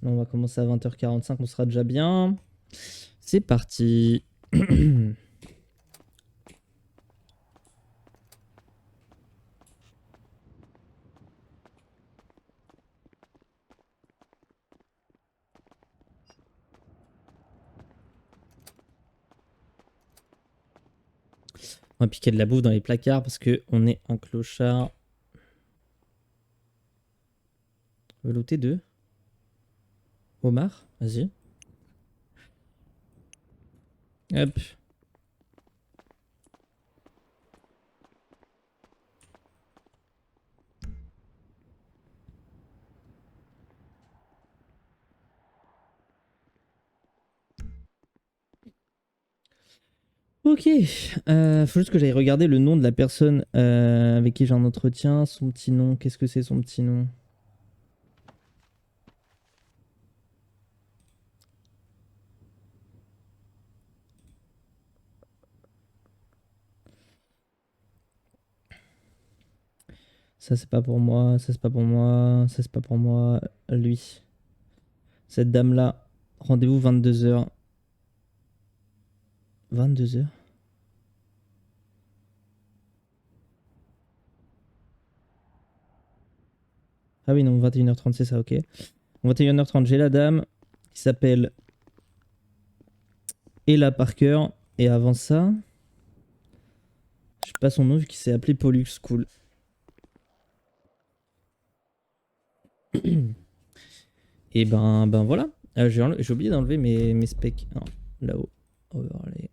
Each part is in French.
Là, on va commencer à 20h45, on sera déjà bien. C'est parti. On va piquer de la bouffe dans les placards parce qu'on est un clochard. Velouté 2. Omar, vas-y. Hop. Ok. Faut juste que j'aille regarder le nom de la personne avec qui j'ai un entretien. Son petit nom. Qu'est-ce que c'est son petit nom? Ça, c'est pas pour moi. Ça, c'est pas pour moi. Ça, c'est pas pour moi. Lui. Cette dame-là. Rendez-vous 22h. 22h. Ah oui, non, 21h30, c'est ça, ok. 21h30, j'ai la dame qui s'appelle Ella Parker. Et avant ça, je sais pas son nom vu qu'il s'est appelé Pollux. Cool. Et ben voilà. J'ai oublié d'enlever mes specs. Non, là-haut. Overlay.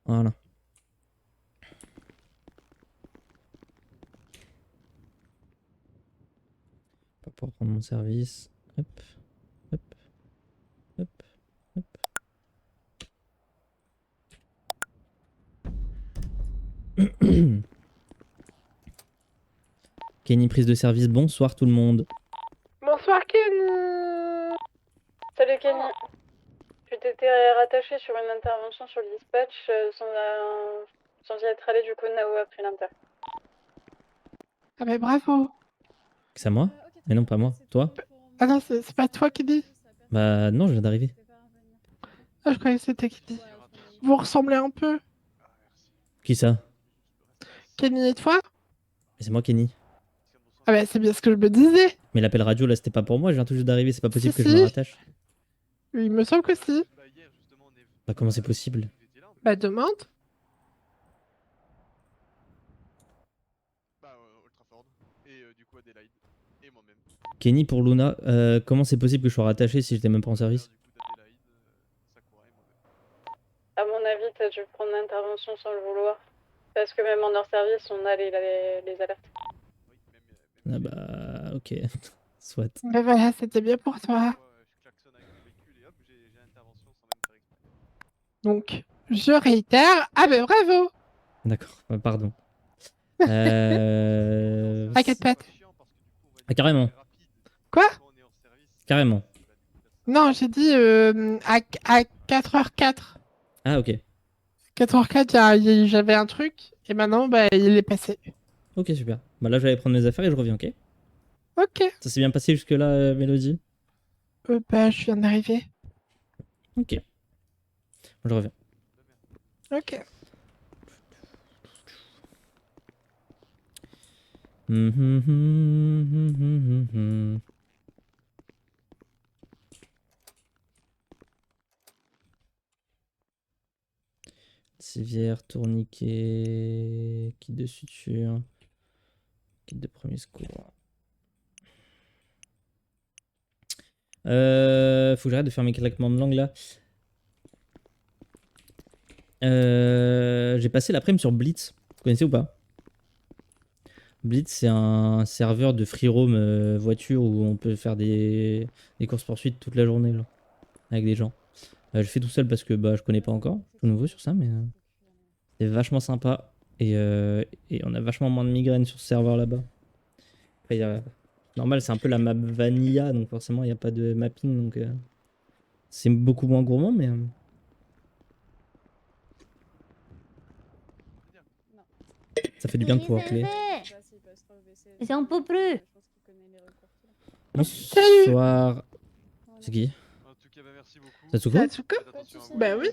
Voilà. Pas pouvoir prendre mon service. Hop, hop, hop, hop. Kenny, prise de service. Bonsoir tout le monde. Bonsoir Kenny. Salut Kenny. Tu t'étais rattaché sur une intervention sur le dispatch sans y être allé, du coup Nao a pris l'inter. Ah mais bravo. C'est à moi? Mais non, pas moi. Toi? Ah non, c'est pas toi qui dis. Bah non, je viens d'arriver. Ah, je croyais que c'était qui dit. Vous ressemblez un peu. Qui ça? Kenny et toi? C'est moi, Kenny. Ah bah c'est bien ce que je me disais. Mais l'appel radio, là, c'était pas pour moi. Je viens tout juste d'arriver. C'est pas Si possible que je me si. rattache. Il me semble que si. Bah comment c'est possible? Bah demande. Kenny pour Luna. Comment c'est possible que je sois rattaché si j'étais même pas en service? À mon avis, t'as dû prendre l'intervention sans le vouloir. Parce que même en hors service, on a les alertes. Ah bah ok. Soit. Bah voilà, c'était bien pour toi. Donc, je réitère. Ah bah bravo. D'accord. Pardon. T'inquiète pas. Ah, carrément. Quoi? Carrément. Non, j'ai dit à 4h04. Ah ok. 4h04, j'avais un truc. Et maintenant, bah il est passé. Ok, super. Bah là, je vais aller prendre mes affaires et je reviens, ok? Ok. Ça s'est bien passé jusque-là, Mélodie? Bah je viens d'arriver. Ok. Je reviens. Ok. Civière, tourniquet, kit de suture, kit de premier secours. Faut que j'arrête de faire mes claquements de langue là. J'ai passé l'après-midi sur Blitz. Vous connaissez ou pas? Blitz, c'est un serveur de free roam voiture où on peut faire des courses-poursuites toute la journée là, avec des gens. Je fais tout seul parce que bah, je connais pas encore. Je suis nouveau sur ça, mais c'est vachement sympa. Et on a vachement moins de migraines sur ce serveur là-bas. Après, normal, c'est un peu la map vanilla, donc forcément, il n'y a pas de mapping. Donc c'est beaucoup moins gourmand, mais. Ça fait du bien de pouvoir clé. J'en peux plus. Bonsoir. C'est qui? En tout cas, bah, merci beaucoup. Satsuko? Satsuko? Faites attention à vous. Bah oui.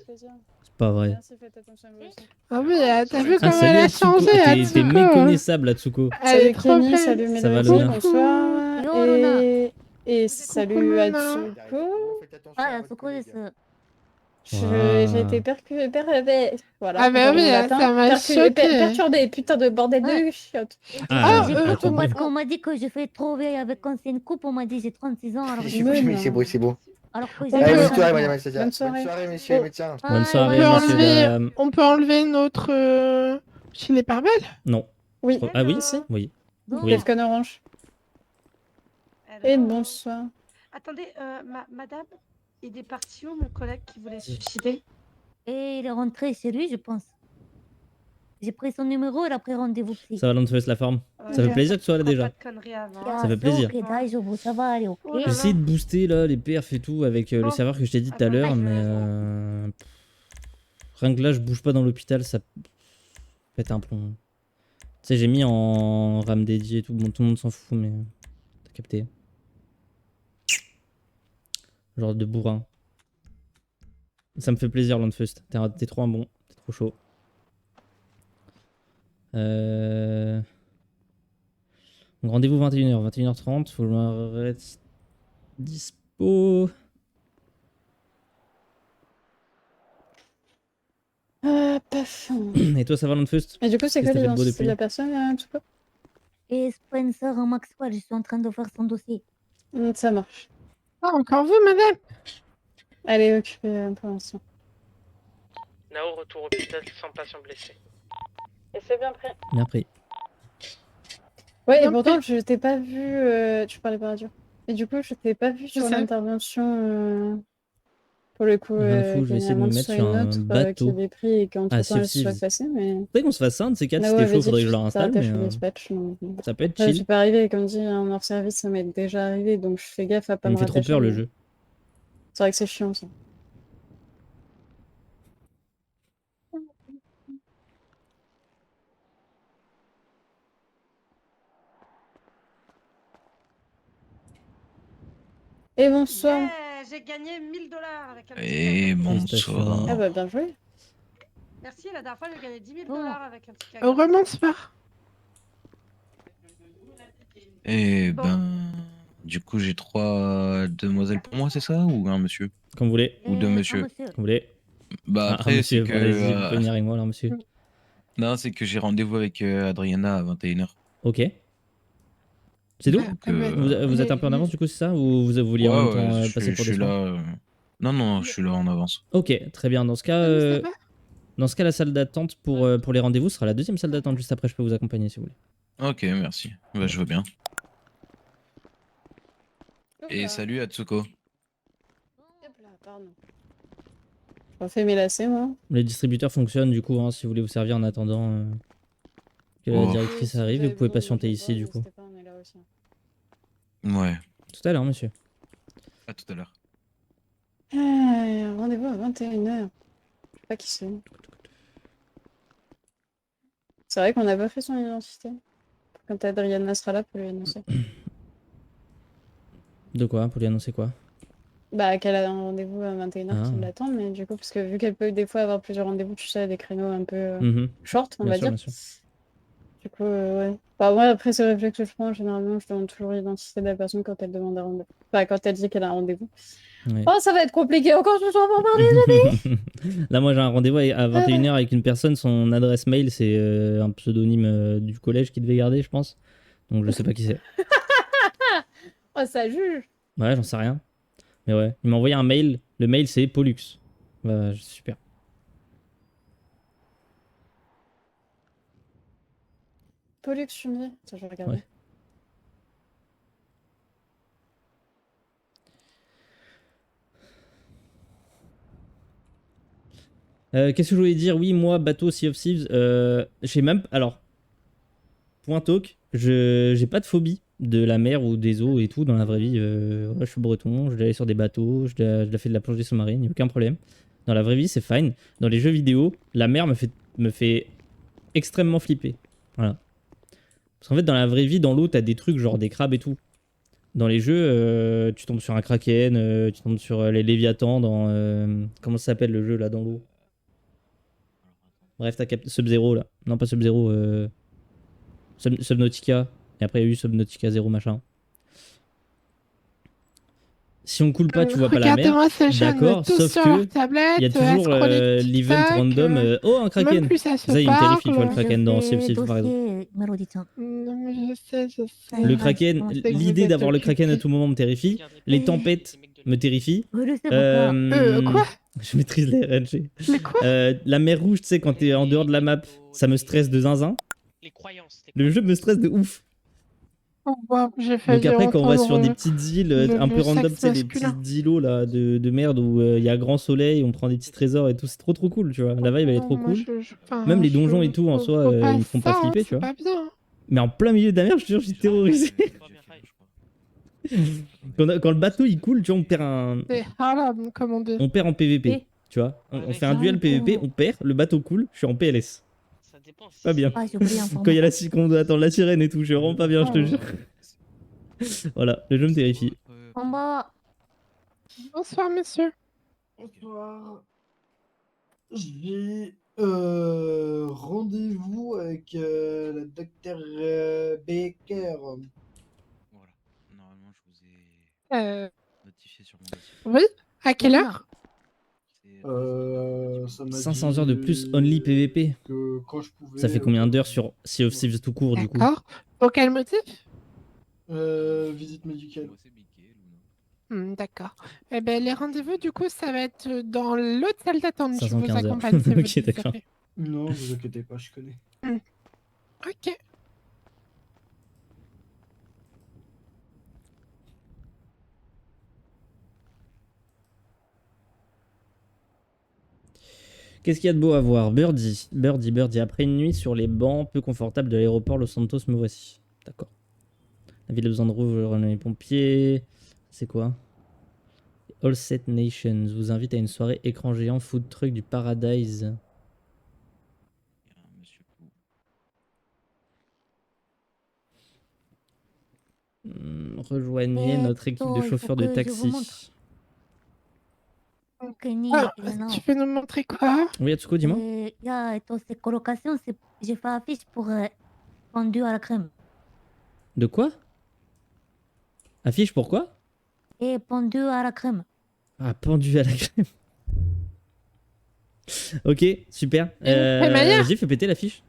C'est pas vrai. Merci, faites attention à vous aussi. Ah oui, t'as vu Ah, comment salut elle a Atsuko. changé, T'es Atsuko. méconnaissable, Atsuko. Elle Salut est trop Kenny, belle. salut Ça va, Mélodie, Luna? bonsoir. Yo, Luna. Et Coucou, salut Luna. Atsuko. Ah, Atsuko desu. J'ai été voilà, Ah bah pardon, oui, latin. ça m'a choqué. Perturbée, putain de bordel Ouais. de chiottes. Ah, Parce attends. qu'on m'a dit que je fais trop vieille avec ancienne coupe, on m'a dit j'ai 36 ans, alors Mais j'ai non. Mais c'est beau, c'est beau. alors que Ouais, j'ai bonne Allez, bonne 25 soirée, ans. madame Anastasia. Bonne soirée. Bonne soirée, messieurs les médecins. Ah, Bonne soirée, ouais, monsieur, ouais. dame. On peut enlever notre gilet pare-balles? Non. Oui. Ah oui? Si. Oui. Donc, Oui. Defcon orange. Et bonsoir. Attendez, madame, il est parti où mon collègue qui voulait se suicider? Et il est rentré chez lui, je pense. J'ai pris son numéro, il a pris rendez-vous psy. Ça va, Lance la forme? Ça Ouais, fait plaisir que tu sois là prends déjà. Pas de conneries avant. Ça fait plaisir. Ok, daijoubu, ça va aller, ok. Oh là là. J'essaie de booster là les perfs et tout avec le Bon. serveur que je t'ai dit tout à Attends, l'heure, je- mais rien que là je bouge pas dans l'hôpital, ça pète un plomb. Tu sais, j'ai mis en RAM dédié et tout, bon, tout le monde s'en fout, mais t'as capté. Genre de bourrin. Ça me fait plaisir, Landfust. T'es trop un bon, t'es trop chaud. Donc, rendez-vous 21h, 21h30, faut que je me reste dispo. Paf. Et toi, ça va, Landfust? Et du coup, c'est Qu'est-ce quoi que t'as fait de beau l'identité de depuis la personne, en tout cas? Et Spencer Maxwell, je suis en train de faire son dossier. Ça marche. Ah, encore vous, madame? Elle est occupée pour l'instant. Nao, retour au hôpital sans patient blessé. Et c'est bien pris. Bien pris. Ouais, et Donc, pourtant, je t'ai pas vu. Tu parlais par radio. Et du coup, je t'ai pas vu sur sais. l'intervention. Pour le coup, Rien de fou, je vais essayer de me mettre sur un qui bateau. avait pris et qu'entre Ah, temps, elle Sea of soit Thieves. passée, mais. Faudrait qu'on se fasse un de ces quatre, Nao si t'es avait chaud, dit faudrait que je tu le réinstalle, t'arrêtais mais sur le dispatch, donc- ça peut être Ouais, chill. j'ai pas arrivé, comme dit, en hors service, ça m'est déjà arrivé, donc je fais gaffe à pas Il me me fait trop rattacher, peur le mais jeu. C'est vrai que c'est chiant ça. Et bonsoir. Yeah, j'ai gagné 1000 $ avec un petit Et cadeau. bonsoir. Ah bah bien joué. Merci, la dernière fois j'ai gagné 10 000 Bon. $ avec un petit cadeau. Remonte pas. Et Bon. ben, du coup, j'ai 3 demoiselles pour moi, c'est ça? Ou un monsieur? Comme vous voulez, Ou deux Et monsieur. un monsieur. comme vous voulez. Bah Ah, après, c'est monsieur, que... allez-y, vous pouvez venir avec moi là, monsieur. Non, c'est que j'ai rendez-vous avec Adriana à 21h. Ok. C'est tout? Ah, ouais. Vous êtes un peu en avance du coup, c'est ça? Ou vous vouliez en même temps je passer suis, pour je des suis là... soins? Non, non, je suis là en avance. Ok, très bien. Dans ce cas, Ça va? la salle d'attente pour les rendez-vous sera la deuxième salle d'attente juste après. Je peux vous accompagner si vous voulez. Ok, merci. Bah, je veux bien. Et salut Atsuko. Hop là, pardon. Je refais mes lacets, moi. Les distributeurs fonctionnent du coup, hein, si vous voulez vous servir en attendant que la Oh. directrice arrive. Et vous pouvez patienter ici du coup. Ouais, Tout à l'heure, monsieur. à tout à l'heure. Rendez-vous à 21h. Je sais pas qui c'est. C'est vrai qu'on n'a pas fait son identité. Quand Adriana sera là pour lui annoncer. De quoi? Pour lui annoncer quoi? Bah, qu'elle a un rendez-vous à 21h Ah. qui l'attend, mais du coup, parce que vu qu'elle peut des fois avoir plusieurs rendez-vous, tu sais, à des créneaux un peu Mhm. short, on Bien va sûr, dire. bien sûr. Du coup, ouais. Bah, moi, après, ce réflexe que je prends, généralement, je demande toujours l'identité de la personne quand elle demande un rendez-vous. Enfin, quand elle dit qu'elle a un rendez-vous. Ouais. Oh, ça va être compliqué encore ce soir pour parler. Là, moi, j'ai un rendez-vous à 21h avec une personne. Son adresse mail, c'est un pseudonyme du collège qu'il devait garder, je pense. Donc, je sais pas qui c'est. Oh, ça juge. Ouais, j'en sais rien. Mais ouais, il m'a envoyé un mail. Le mail, c'est Pollux. Bah, super. Pollux fumier. Attends, je vais regarder. Ouais. Qu'est-ce que je voulais dire? Oui, moi, bateau Sea of Thieves, j'ai même... Alors, point talk, j'ai pas de phobie de la mer ou des eaux et tout dans la vraie vie. Ouais, je suis breton, je vais aller sur des bateaux, je dois faire de la plongée sous-marine, y a aucun problème. Dans la vraie vie, c'est fine. Dans les jeux vidéo, la mer me fait extrêmement flipper. Voilà. Parce qu'en fait, dans la vraie vie, dans l'eau, t'as des trucs genre des crabes et tout. Dans les jeux, tu tombes sur un kraken, tu tombes sur les léviathans dans. Comment ça s'appelle le jeu là dans l'eau? Bref, t'as capté Sub-Zero là. Non, pas Sub-Zero. Subnautica. Et après, il y a eu Subnautica 0 machin. Si on coule pas, tu vois pas la mer. Regardez-moi ces jeunes, D'accord, tous sauf sur que leur tablette, il y a toujours l'event random. Oh, un kraken! Même plus ça se Ça, il me terrifie, tu vois, le parle. kraken dans Sea of Je Thieves, fais par exemple. dossier, Mélodie-chan. Non, mais je sais, je sais. Le Ouais, kraken, ouais, c'est que vous l'idée êtes d'avoir le occupé. kraken à tout moment me terrifie. Les tempêtes me terrifient. Je sais pourquoi. Quoi? Je maîtrise les RNG. Mais quoi? La mer rouge, tu sais, quand t'es en dehors de la map, ça me stresse de zinzin. Les croyances. Le jeu me stresse de ouf. Oh, wow, j'ai Donc failli après, quand on va sur des entendre, petites îles un le peu random, sexe tu sais, des masculin. petits îlots là, de merde où il y a grand soleil, on prend des petits trésors et tout, c'est trop cool, tu vois. La vibe, elle est trop Moi, cool. enfin, Même les donjons et tout, en soi, faut pas ils me font pas ça, flipper, tu c'est vois. pas bien. Mais en plein milieu de la mer, je te jure, je suis terrorisé. Quand le bateau il coule, tu vois, on perd C'est haram, comme on dit. on perd en PVP, tu vois. On fait un duel PVP, on perd, le bateau coule, je suis en PLS. Ça dépend. Pas bien. Ah, j'ai oublié un Quand il y a qu'on doit attendre la sirène et tout, je suis vraiment pas bien, je te Oh. jure. Voilà, le jeu me terrifie. En bas. Bonsoir, monsieur. Bonsoir. J'ai rendez-vous avec le docteur Baker. Voilà. Normalement, je vous ai Euh, notifié sur mon dossier. oui? À quelle heure? Ça m'a 500 heures de plus only PVP. que quand je pouvais. Ça fait combien d'heures sur Sea of Thieves tout court du coup? D'accord. Pour quel motif? Visite médicale. D'accord. Eh ben, les rendez-vous, du coup, ça va être dans l'autre salle d'attente. Je vous 515 heures. accompagne, si vous Ok, d'accord. désirez. Non, vous inquiétez pas, je connais. Ok. Qu'est-ce qu'il y a de beau à voir? Birdie. Birdie. Après une nuit sur les bancs peu confortables de l'aéroport Los Santos, me voici. D'accord. La ville a besoin de rejoindre les pompiers. C'est quoi? All Set Nations vous invite à une soirée écran géant food truck du Paradise. Il y a un monsieur Pou. Rejoignez notre équipe de il faut chauffeurs de que je vous taxi. montre. Kenny, Ah, maintenant. tu peux nous montrer quoi? Oui, Atsuko, dis-moi. Il y a ces colocations, j'ai fait affiche pour pendu à la crème. De quoi? Affiche pourquoi? Et pendu à la crème. Ah, pendu à la crème. Ok, super. manière. J'ai fait péter l'affiche.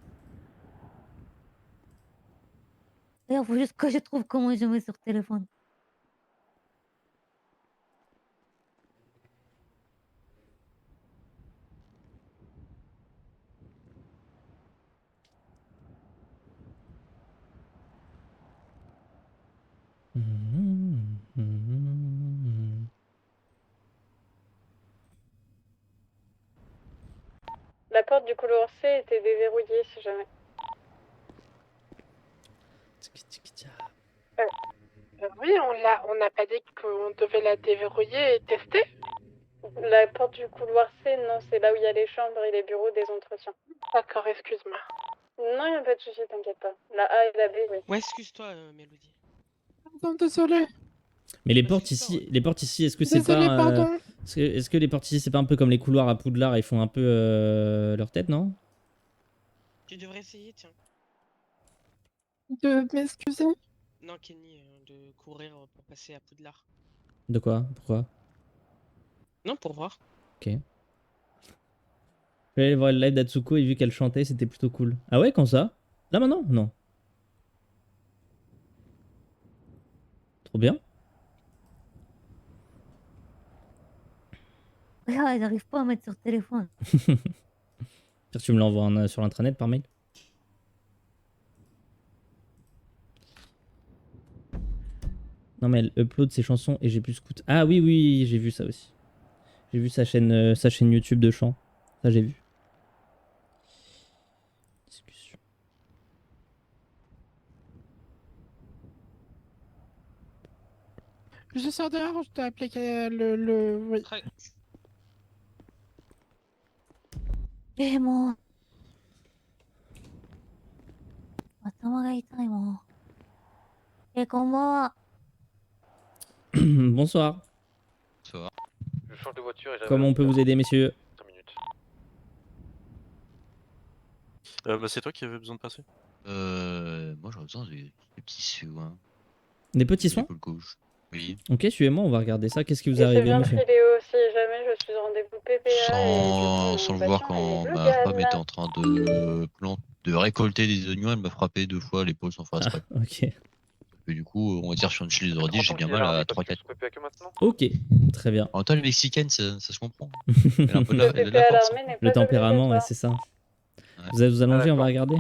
D'ailleurs, faut juste que je trouve comment je mets sur téléphone. La porte du couloir C était déverrouillée si jamais. Oui, on n'a pas dit qu'on devait la déverrouiller et tester. La porte du couloir C, non, c'est là où il y a les chambres et les bureaux des entretiens. D'accord, excuse-moi. Non, il n'y a pas de souci, t'inquiète pas. La A et la B, oui. Ouais, excuse-toi, Mélodie. Pardon, désolé. Mais les portes ici, est-ce que c'est Désolé, pas... pardon. Est-ce que les portes ici, c'est pas un peu comme les couloirs à Poudlard, ils font un peu leur tête, non? Tu devrais essayer, tiens. De m'excuser. Non, Kenny, de courir pour passer à Poudlard. De quoi? Pourquoi? Non, pour voir. Ok. Je vais aller voir le live d'Atsuko et vu qu'elle chantait, c'était plutôt cool. Ah ouais, quand ça? Là maintenant? Non. Trop bien. Ah, j'arrive pas à mettre sur téléphone. Tu me l'envoies sur l'intranet par mail? Non mais elle upload ses chansons et j'ai pu scout. Ah oui, oui, j'ai vu ça aussi. J'ai vu sa chaîne YouTube de chant. Ça j'ai vu. Discussion. Je sors dehors, je dois appeler oui. Et moi. Attends, いたいもん。こんばんは。 Bonsoir. Ça va. Je change de voiture et j'arrive. Comment on peut vous aider, messieurs? 5 minutes. Bah, c'est toi qui avais besoin de passer. Moi j'aurais besoin des petits soins. Des petits soins? L'épaule gauche. Oui. Ok, suivez-moi, on va regarder ça. Qu'est-ce qui vous Et est c'est arrivé, bien monsieur? pris Léo, si jamais je suis en rendez-vous PPA Sans le voir quand ma femme était en train de récolter des oignons, elle m'a frappé 2 fois l'épaule sans faire exprès. Ah, ok. Et du coup, on va dire sur une chez les ordi, j'ai bien mal à 3-4. Ok, très bien. En même temps, les mexicaines, ça se comprend. Elle a un peu de Le la PPA à force. l'armée n'est Le pas tempérament, ouais, obligatoire. c'est ça. Ouais. Vous allez vous allonger, on va d'accord. regarder.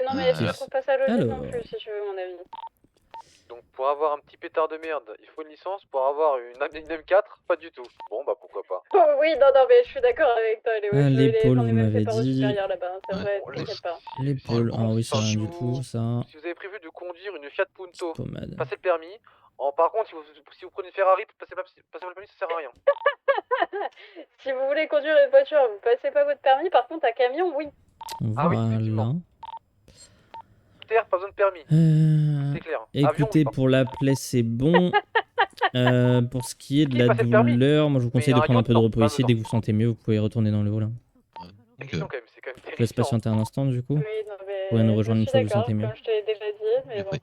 Non mais je Ok. trouve pas ça logique non Alors. plus si tu veux mon avis. Donc pour avoir un petit pétard de merde, il faut une licence. Pour avoir une M4, pas du tout. Bon bah pourquoi pas. Oh oui, non, mais je suis d'accord avec toi Léo, Ah, je l'épaule, j'en ai vous même m'avez fait par au dit. supérieur là-bas, hein, c'est Ouais. vrai, Bon, t'inquiète pas. L'épaule, Oh, ah oui, c'est ça rien du joue. tout, ça. Si vous avez prévu de conduire une Fiat Punto, Pommade. passez le permis. Par contre, si vous prenez une Ferrari, passez pas le permis, ça sert à rien. Si vous voulez conduire une voiture, vous passez pas votre permis, par contre un camion, oui. Ah oui, Voilà. effectivement. Terre, pas besoin de permis. C'est clair. Écoutez, Avion, pour la plaie, c'est bon. Pour ce qui est de Qui la passait le permis? douleur, moi je vous conseille Mais de prendre un peu de non, repos pas ici. dedans. Dès que vous vous sentez mieux, vous pouvez retourner dans le hall. Ouais. La Ok. question quand même, c'est quand même Je vous laisse terrifiant. patienter un instant du coup. Oui, non mais Vous pourrez nous rejoindre je une suis fois que vous vous d'accord, sentez mieux. comme je te l'ai déjà dit, mais Et bon. après.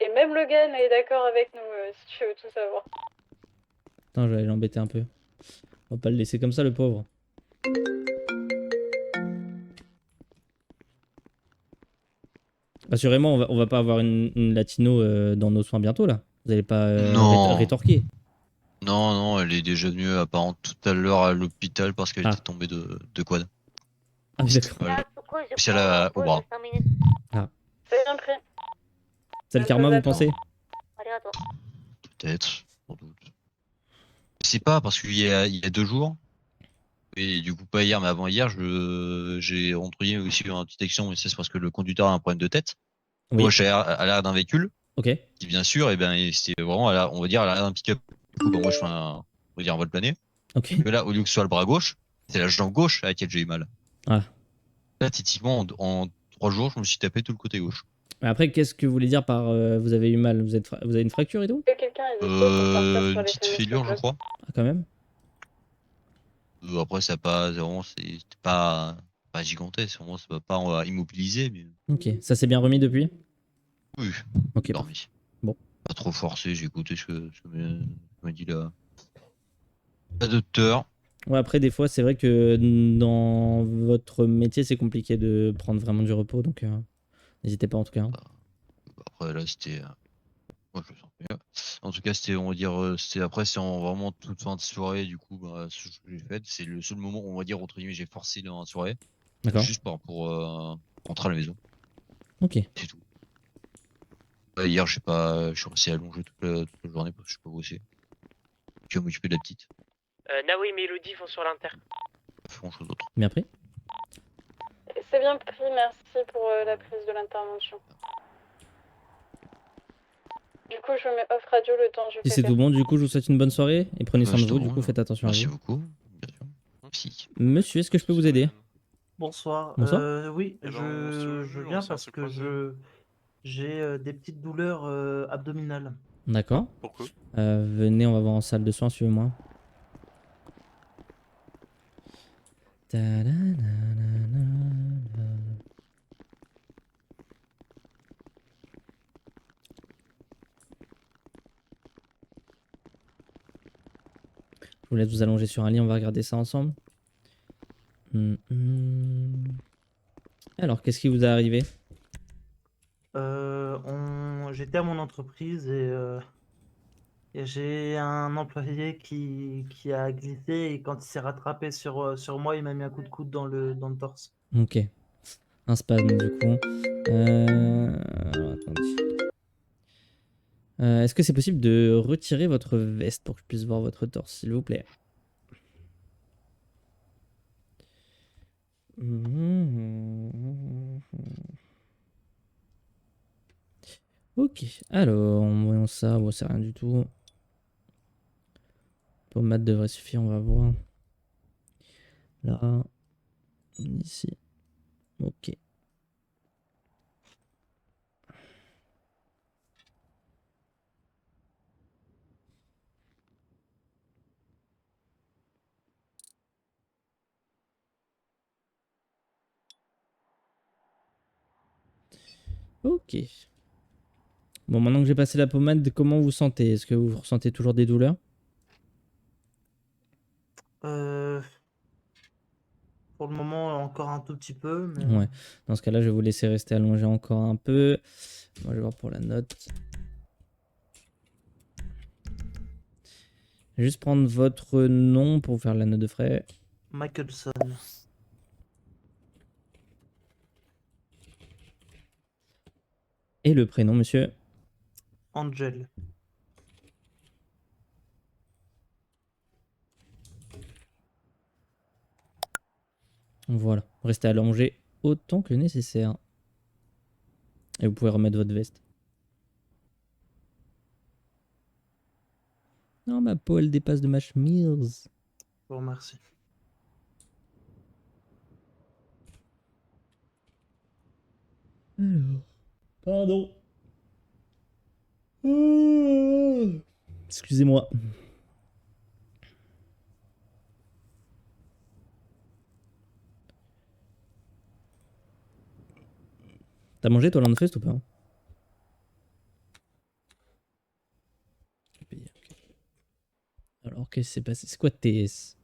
Et même Logan est d'accord avec nous, si tu veux tout savoir. Attends, je vais aller l'embêter un peu. On va pas le laisser comme ça, le pauvre. Assurément, on va pas avoir une latino dans nos soins bientôt là. Vous allez pas Non. rétorquer. Non, elle est déjà venue apparemment tout à l'heure à l'hôpital parce qu'elle Ah. était tombée de quad. Ah oui, d'accord. Voilà. Pourquoi je Puis elle prends a une au pause bras. de 5 minutes? C'est bien pris. C'est le karma, vous pensez? Arigato. Peut-être, sans doute. Je sais pas, parce qu'il y a 2 jours, et du coup pas hier, mais avant hier, j'ai entre guillemets aussi eu un petit action, mais ça, c'est parce que le conducteur a un problème de tête. Oui. Moi, je suis à l'arrière d'un véhicule, Ok. qui bien sûr, et ben, c'était vraiment, on va dire, à l'arrière d'un pick-up. Du coup, ben, moi, je fais on va dire un vol plané. Ok. Mais là, au lieu que ce soit le bras gauche, c'est la jambe gauche à laquelle j'ai eu mal. Ah. Là, typiquement, en 3 jours, je me suis tapé tout le côté gauche. Mais après, qu'est-ce que vous voulez dire par vous avez eu mal? Vous avez une fracture et tout? Que quelqu'un est dispo pour partir sur Une les petite fenêtres fêlure, je blocs. crois. Ah, quand même. Après, ça pas, vraiment, c'était pas gigantesque. Vraiment, ça va pas immobiliser, mais Ok. Ça s'est bien remis depuis? oui, Ok. dormi. Bon. Pas trop forcé, j'ai écouté ce que m'a dit la docteur. Ouais, après, des fois, c'est vrai que dans votre métier, c'est compliqué de prendre vraiment du repos, donc n'hésitez pas en tout cas. Hein. Après, là, c'était. Moi, je le sens mieux. En tout cas, c'était, on va dire, c'est vraiment toute fin de soirée, du coup, bah, ce que j'ai fait. C'est le seul moment où, on va dire, entre guillemets, j'ai forcé dans la soirée. D'accord. Juste pour rentrer à la maison. Ok. C'est tout. Hier, je suis resté allongé toute la journée parce que je suis pas bossé. Je vais m'occuper de la petite. Naoui et Mélodie vont sur l'inter. Pas grand chose d'autre. Bien pris. C'est bien pris, merci pour la prise de l'intervention. Du coup, je mets off radio le temps du Si c'est PP. tout bon, du coup, je vous souhaite une bonne soirée et prenez soin de c'est vous. tout Du bon, coup, là. faites attention Merci à vous. beaucoup. Bien sûr. Merci. Monsieur, est-ce que je peux vous aider? Bonsoir. Bonsoir. Oui, Eh ben, je viens parce que j'ai des petites douleurs abdominales. D'accord. Pourquoi? Venez, on va voir en salle de soins, suivez-moi. Je vous laisse vous allonger sur un lit, on va regarder ça ensemble. Alors, qu'est-ce qui vous est arrivé? J'étais à mon entreprise et j'ai un employé qui a glissé et quand il s'est rattrapé sur moi, il m'a mis un coup de coude dans le torse. Ok. Un spasme du coup. Alors, attendez. Est-ce que c'est possible de retirer votre veste pour que je puisse voir votre torse, s'il vous plaît? Ok, alors, voyons ça, bon, c'est rien du tout. Pommade devrait suffire, on va voir. Là. Ici. Ok. Ok. Bon, maintenant que j'ai passé la pommade, comment vous sentez? Est-ce que vous ressentez toujours des douleurs? Pour le moment, encore un tout petit peu, mais Ouais. Dans ce cas-là, je vais vous laisser rester allongé encore un peu. Moi, je vais voir pour la note. Je vais juste prendre votre nom pour faire la note de frais. Michelson. Et le prénom, monsieur. Angel. Voilà. Restez allongé autant que nécessaire. Et vous pouvez remettre votre veste. Non, ma peau, elle dépasse de ma chemise. Je vous remercie. Alors. Pardon. Excusez-moi. T'as mangé toi l'Unfest ou pas? Alors qu'est-ce qui s'est passé? C'est quoi TS?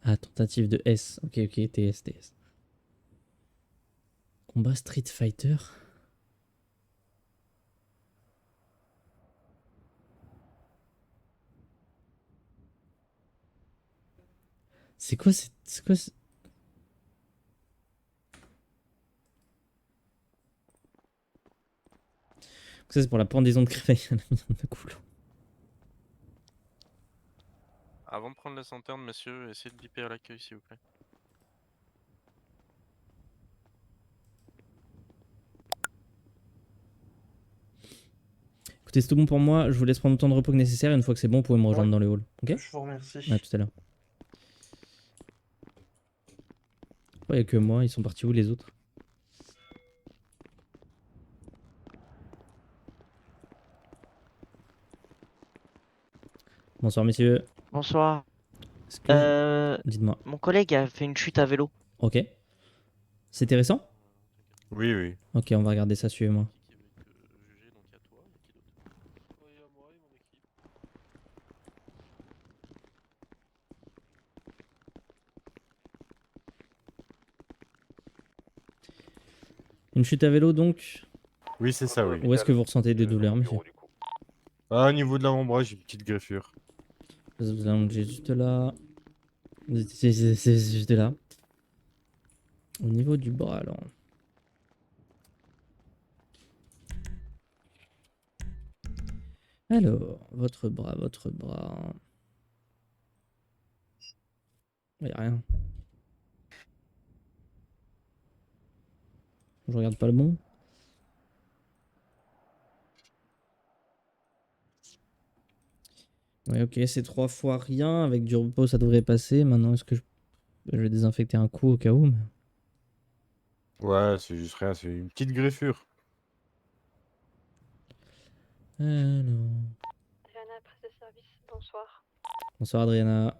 Ah, tentative de S. Ok, ok, TS, TS. Combat Street Fighter. C'est quoi c'est quoi ça, c'est pour la pendaison de créveille à la maison de Coulon. Avant de prendre la lanterne, monsieur, essayez de biper à l'accueil, s'il vous plaît. Écoutez, c'est tout bon pour moi. Je vous laisse prendre le temps de repos nécessaire. Et une fois que c'est bon, vous pouvez me rejoindre dans le hall. Ok? Je vous remercie. À tout à l'heure. Il n'y a que moi. Ils sont partis où les autres? Bonsoir, messieurs. Bonsoir. Dites-moi. Mon collègue a fait une chute à vélo. Ok. C'était récent? Oui, oui. Ok, on va regarder ça. Suivez-moi. Une chute à vélo donc? Oui, c'est ça, oui. Où est-ce que vous ressentez des douleurs, monsieur? Ah, au niveau de l'avant-bras, j'ai une petite greffure. Vous allongez juste là. C'est juste là. Au niveau du bras, alors. Alors, votre bras, votre bras. Il n'y a rien. Je regarde pas le bon. Ouais, ok, c'est 3 fois rien. Avec du repos, ça devrait passer. Maintenant, est-ce que je vais désinfecter un coup au cas où? Ouais, c'est juste rien, c'est une petite greffure. Alors... Adriana, prise de service, bonsoir. Bonsoir Adriana.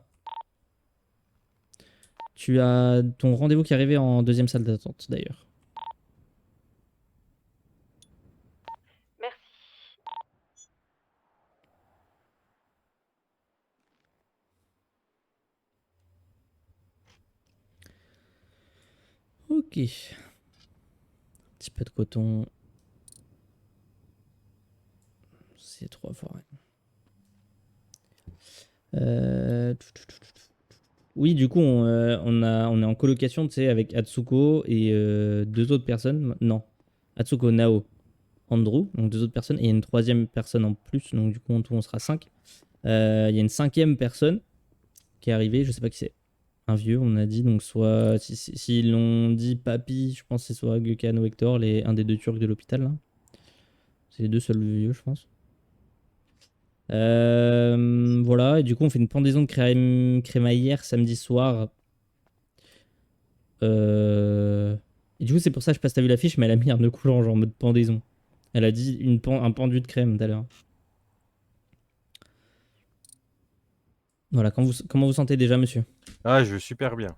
Tu as ton rendez-vous qui est arrivé en deuxième salle d'attente d'ailleurs. Merci. Ok. Un petit peu de coton. C'est 3 fois rien. Oui, du coup, on est en colocation, tu sais, avec Atsuko et 2 autres personnes. Non, Atsuko, Nao, Andrew, donc 2 autres personnes. Et il y a une 3e personne en plus, donc du coup, en tout, on sera 5. Il y a une 5e personne qui est arrivée, je sais pas qui c'est. Un vieux, on a dit, donc soit. S'ils l'ont dit papy, je pense que c'est soit Gökhan ou Hector, un des deux Turcs de l'hôpital là. C'est les deux seuls vieux, je pense. Voilà, et du coup, on fait une pendaison de crémaillère samedi soir. Et du coup, c'est pour ça que je sais pas si t'as vu l'affiche, mais elle a mis un nœud coulant, genre en mode pendaison. Elle a dit un pendu de crème tout à l'heure. Voilà, comment vous sentez déjà, monsieur? Ah, je vais super bien.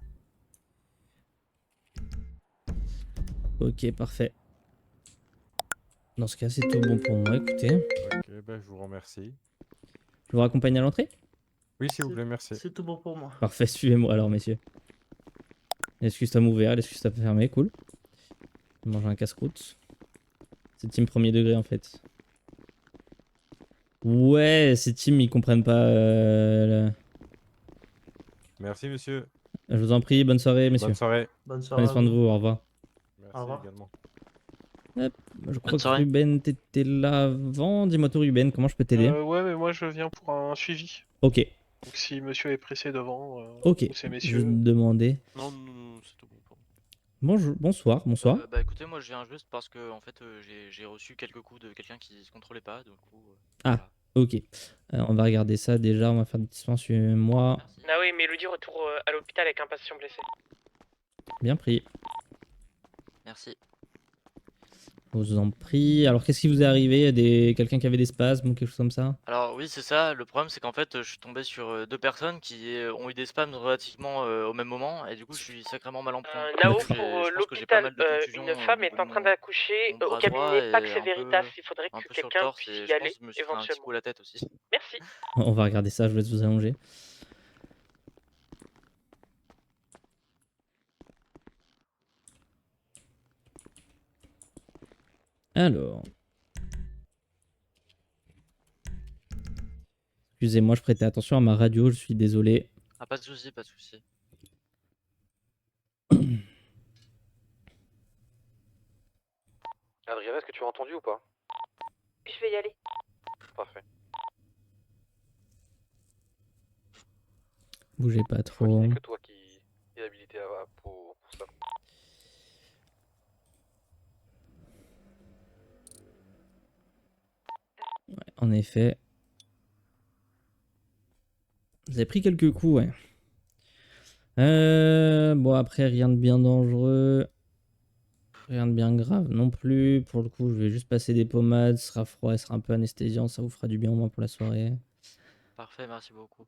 Ok, parfait. Dans ce cas, c'est tout bon pour moi, écoutez. Ok, ben, je vous remercie. Je vous raccompagne à l'entrée? Oui, s'il vous plaît, merci. C'est tout bon pour moi. Parfait, suivez-moi alors, messieurs. L'excuse-toi ouvert, l'excuse-toi fermé, cool. Je mange un casse-croûte. C'est team premier degré en fait. Ouais, ces teams ils comprennent pas. Merci, monsieur. Je vous en prie, bonne soirée, messieurs. Bonne soirée. Bonne soirée. Prenez soin de vous, au revoir. Merci Au revoir. également. Hop, je crois Bonne que soirée. Ruben, t'étais là avant. Dis-moi tout, Ruben, comment je peux t'aider? Ouais, mais moi je viens pour un suivi. Ok, Donc si monsieur est pressé devant, ok. ou ces Je messieurs. vais te demander. Non, non, non, c'est tout bon pour moi. Bonjour, bonsoir, bonsoir. Bah écoutez, moi je viens juste parce que en fait j'ai reçu quelques coups de quelqu'un qui se contrôlait pas, du coup. Ah, ok. On va regarder ça déjà, on va faire des petits soins sur moi. Ah oui, Mélodie retour à l'hôpital avec un patient blessé. Bien pris. Merci. Je vous en prie. Alors, qu'est-ce qui vous est arrivé? Quelqu'un qui avait des spasmes ou quelque chose comme ça? Alors oui, c'est ça. Le problème, c'est qu'en fait, je suis tombé sur deux personnes qui ont eu des spams relativement au même moment, et du coup, je suis sacrément mal en point. Nao, Donc, pour je pense que j'ai pas l'hôpital, mal de contusions une femme au est niveau en de train mon d'accoucher au bras droit cabinet Pax et Veritas. Il faudrait un que peu sur le quelqu'un torse, puisse et y je pense aller que je me suis pris un petit coup à la tête aussi. Merci. On va regarder ça, je vais vous allonger. Alors. Excusez-moi, je prêtais attention à ma radio, je suis désolé. Ah, pas de souci, pas de souci. Adriana, est-ce que tu as entendu ou pas? Je vais y aller. Parfait. Bougez pas Il trop. n'y a que toi qui est habilité pour ça. Ouais, en effet. Vous avez pris quelques coups, ouais. Bon, après, rien de bien dangereux. Rien de bien grave non plus. Pour le coup, je vais juste passer des pommades. Ce sera froid, ce sera un peu anesthésiant. Ça vous fera du bien au moins pour la soirée. Parfait, merci beaucoup.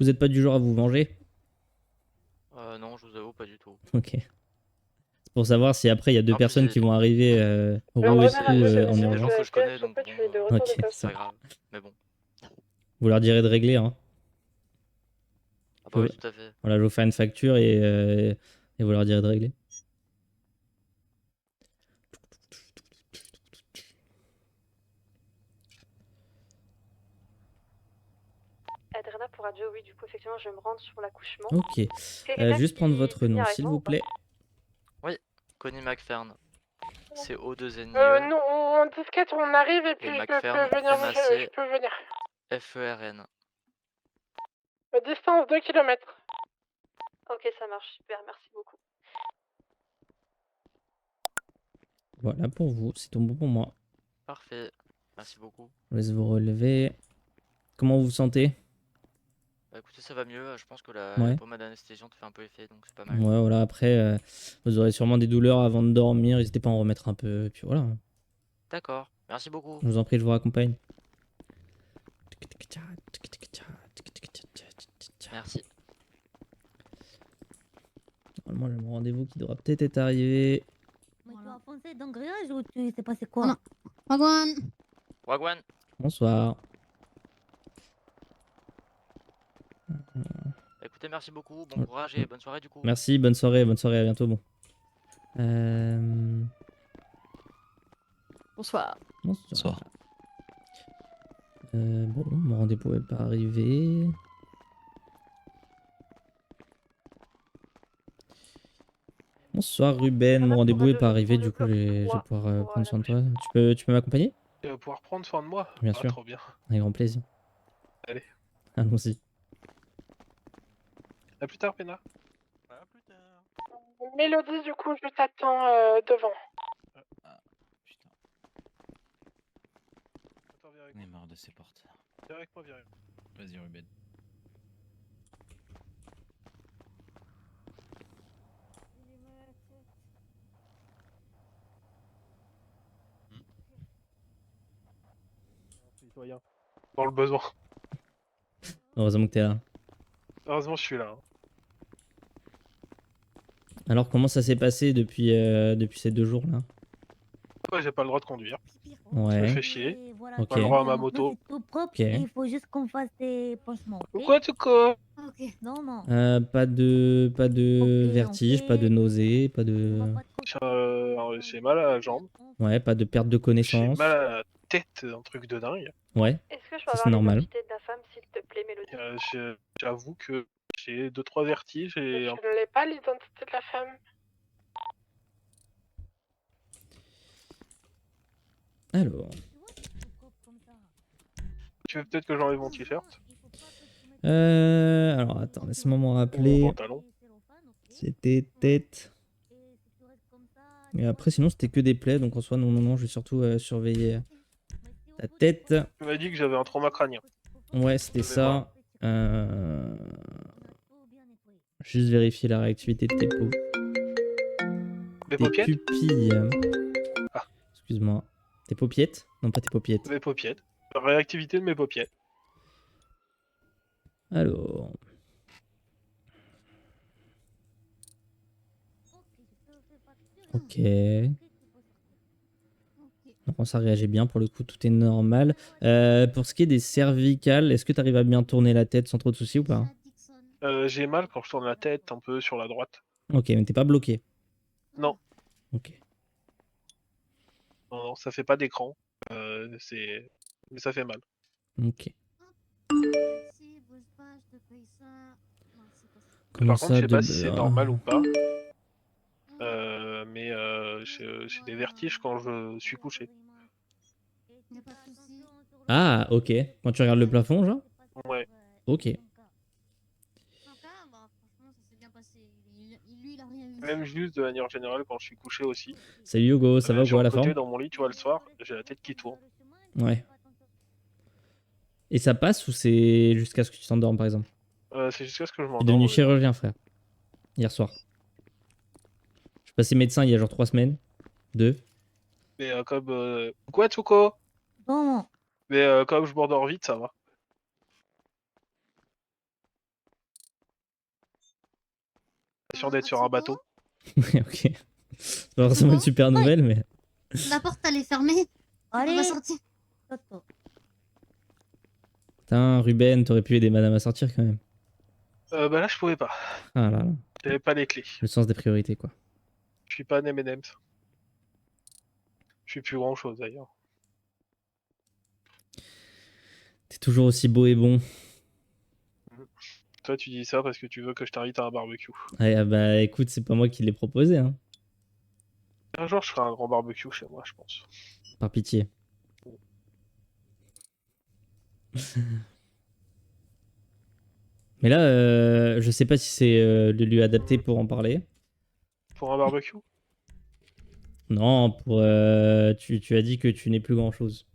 Vous êtes pas du genre à vous venger? Non, je vous avoue, pas du tout. Ok. C'est pour savoir si après il y a deux En plus, personnes c'est- qui vont arriver André, aussi je c'est en des gens urgence. que je connais, donc tu es de bon, retour Ok, de poste. ça c'est pas grave. Mais bon. Vous leur direz de régler, hein. Ah bah oui, tout à fait. Voilà, je vous fais une facture et vous leur direz de régler. Adriana pour radio, oui, du coup, effectivement, je me rends sur l'accouchement. Ok. Quelqu'un Juste prendre qui votre peut venir nom, avec s'il moi vous ou pas? plaît. Oui, Connie McFern. C'est O2NIE. Non, on disquette, on arrive et puis je peux McFern, venir. MAC. Je peux venir. FERN. Distance 2 km. Ok, ça marche, super, merci beaucoup. Voilà pour vous, c'est tout bon pour moi. Parfait. Merci beaucoup. Je laisse vous relever. Comment vous vous sentez? Bah écoutez, ça va mieux. Je pense que la Ouais. pommade anesthésiante fait un peu effet, donc c'est pas mal. Ouais, voilà, après, vous aurez sûrement des douleurs avant de dormir. N'hésitez pas à en remettre un peu. Et puis voilà. D'accord. Merci beaucoup. Je vous en prie, je vous raccompagne. Merci. Normalement, j'ai mon rendez-vous qui devra peut-être être arrivé. Mais tu as foncé dans le grillage ou tu sais pas c'est quoi? Wagwan. Wagwan. Bonsoir. Bah, écoutez, merci beaucoup. Bon courage et bonne soirée du coup. Merci, bonne soirée, à bientôt. Bon. Bonsoir. Bonsoir. Bon, mon rendez-vous n'est pas arrivé. Bonsoir Ruben, mon rendez-vous est pas arrivé, du coup je vais pouvoir prendre soin de toi. Tu peux m'accompagner? Tu vas pouvoir prendre soin de moi. Bien Ah, sûr. trop bien. Avec grand plaisir. Allez. Allons-y. À plus tard, Pena. Mélodie, du coup, je t'attends devant. On est marre de ces portes. Viens avec moi, viens. Vas-y, Ruben. Citoyen. Dans le besoin. Heureusement que t'es là. Heureusement, je suis là. Alors comment ça s'est passé depuis ces 2 jours là? Ouais, j'ai pas le droit de conduire. Ouais. Ça me fait chier. Ok. Pas le droit à ma moto. Tout propre, Ok. il faut juste qu'on fasse des pansements. ok? Pourquoi, Tuko? Ok. Non, non. Pas de vertige, pas de nausée, pas de... J'ai mal à la jambe. Ouais, pas de perte de J'ai connaissance. mal à la tête, un truc de dingue. Ouais, Est-ce que je ça c'est normal. de la femme, s'il te plaît, Mélodie? J'avoue que j'ai 2-3 vertiges et Je ne l'ai pas, l'identité de la femme. Alors... tu veux peut-être que j'enlève mon t-shirt? Alors attends, laisse-moi m'en rappeler. Pantalon. C'était tête. Et après sinon c'était que des plaies, donc en soi non, je vais surtout surveiller ta tête. Tu m'as dit que j'avais un trauma crânien. Ouais, c'était ça. Juste vérifier la réactivité de tes peaux. Mes Tes paupiètes? pupilles. Ah. Excuse-moi. Tes paupiettes? Non, pas tes paupiettes. Mes paupiètes. La réactivité de mes paupiètes. Alors... Ok. Non, ça réagit bien, pour le coup, tout est normal. Pour ce qui est des cervicales, est-ce que tu arrives à bien tourner la tête sans trop de soucis ou pas? J'ai mal quand je tourne la tête un peu sur la droite. Ok, mais t'es pas bloqué. Non. Ok. Non, ça fait pas d'écran. Mais ça fait mal. Ok. Par Comment contre, ça, je sais de... pas si c'est normal ou pas. Mais j'ai des vertiges quand je suis couché. Ah, ok. Quand tu regardes le plafond, genre? Ouais. Ok. Même juste de manière générale quand je suis couché aussi. Salut Hugo, ça va ou Sur quoi, le la côté, forme? dans mon lit, tu vois, le soir, j'ai la tête qui tourne. Ouais. Et ça passe ou c'est jusqu'à ce que tu t'endormes, par exemple? C'est jusqu'à ce que je Je suis m'endorme. devenu chirurgien, frère. Hier soir. Je suis passé médecin il y a genre 3 semaines. 2. Mais comme... Quoi, Tsuko? Bon. Mais comme je m'endors vite, ça va. T'es sûr d'être sur un bateau? Ok. C'est pas forcément une super nouvelle, mais... La porte, elle est fermée. Allez. On va sortir. Putain, Ruben, t'aurais pu aider madame à sortir quand même. Bah là, je pouvais pas. Ah là là. J'avais pas les clés. Le sens des priorités, quoi. Je suis pas un M&M's. Je suis plus grand chose d'ailleurs. T'es toujours aussi beau et bon. Toi, tu dis ça parce que tu veux que je t'invite à un barbecue. Ouais, ah bah écoute, c'est pas moi qui l'ai proposé, hein. Un jour, je ferai un grand barbecue chez moi, je pense. Par pitié. Mais là, je sais pas si c'est le lieu adapté pour en parler. Pour un barbecue? Non, pour tu as dit que tu n'es plus grand chose.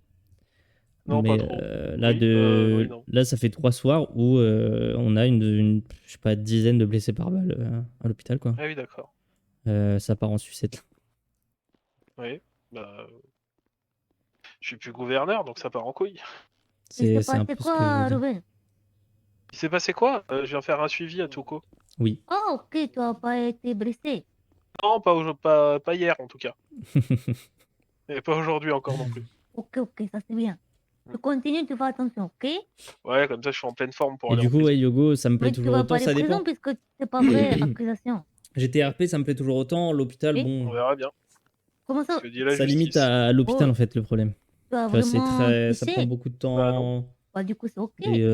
Non, mais pas trop. là, Oui, non. là, ça fait 3 soirs où on a une je sais pas, dizaine de blessés par balle à l'hôpital, quoi. Ah oui, d'accord. Ça part en sucette. Oui, bah... Je suis plus gouverneur, donc ça part en couille. C'est un peu ce que je veux dire. Ruben? Il s'est passé quoi? Je viens faire un suivi à Tuko. Oui. Ah, ok, tu n'as pas été blessé. Non, pas hier en tout cas. Et pas aujourd'hui encore non plus. Ok, ça c'est bien. Tu continues, tu fais attention, ok? Ouais, comme ça je suis en pleine forme pour Et aller du en coup, ouais, Yogo, ça me plaît Mais tu toujours vas autant, pas ça aller dépend. prison puisque c'est pas vraie accusation. GTRP, ça me plaît toujours autant. L'hôpital, Oui. bon, On verra bien. Comment ça? Ce que dit la ça limite justice. à l'hôpital Oh. en fait le problème. Tu as Enfin, c'est vraiment très, ça touché? prend beaucoup de Bah, temps. Bah, du coup, c'est ok. Et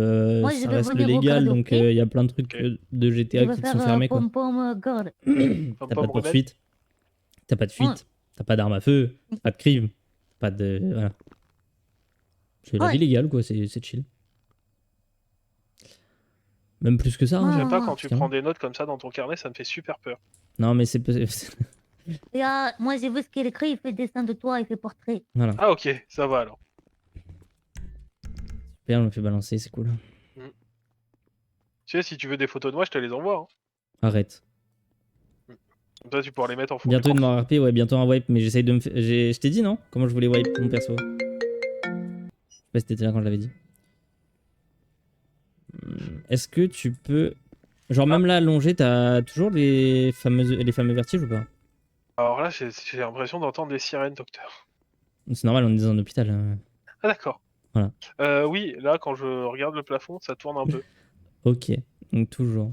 Moi, je ça vais reste le venir légal, regarder, donc ok? il y a plein de trucs de Je GTA vais qui faire sont fermés, quoi. pom-pom garde. T'as pas de Pom-pom poursuite? T'as pas de fuite, t'as pas d'arme à feu, pas de crime, pas de. Voilà. C'est la vie légale, quoi, c'est chill. Même plus que ça. Hein, J'aime pas quand tu finalement. prends des notes comme ça dans ton carnet, ça me fait super peur. Non, mais c'est. Moi, j'ai vu ce qu'il écrit, il fait dessin de toi, il fait portrait. Voilà. Ah ok, ça va alors. Super, on me fait balancer, c'est cool. Tu sais, si tu veux des photos de moi, je te les envoie. Hein. Arrête. Comme ça, tu pourras les mettre en fond. Bientôt une d'écran. mort RP, ouais, bientôt un wipe, mais j'essaye de me faire. Je t'ai dit, non? Comment je voulais wipe mon perso? Je sais pas si t'étais là quand je l'avais dit. Est-ce que tu peux. Genre, même là, allongé, t'as toujours les fameux vertiges ou pas? Alors là, j'ai l'impression d'entendre des sirènes, docteur. C'est normal, on est dans un hôpital. Hein. Ah d'accord. Voilà. Oui, là, quand je regarde le plafond, ça tourne un peu. Ok, donc toujours.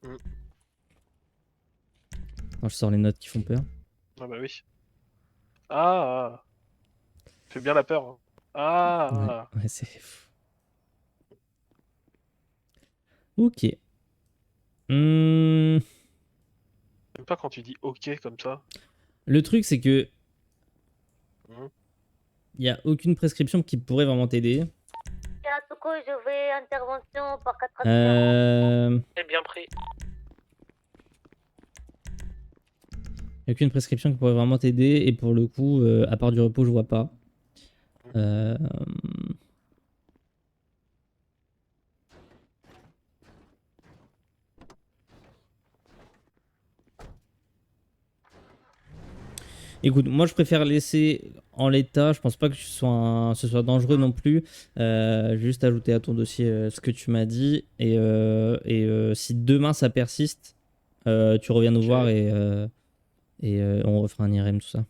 Mm. Alors, je sors les notes qui font peur. Ah bah oui. Ah, fait bien la peur. Hein. Ah. Ouais, c'est fou. Ok. J'aime pas quand tu dis ok comme ça. Le truc, c'est que. Mhm. Il n'y a aucune prescription qui pourrait vraiment t'aider. Katsuko, je vais intervention par 4 Il C'est bien pris. n'y a aucune prescription qui pourrait vraiment t'aider. Et pour le coup, à part du repos, je vois pas. Écoute, moi je préfère laisser en l'état. Je pense pas que ce soit dangereux non plus. Juste ajouter à ton dossier ce que tu m'as dit. Et si demain ça persiste, tu reviens nous voir et on refera un IRM, tout ça.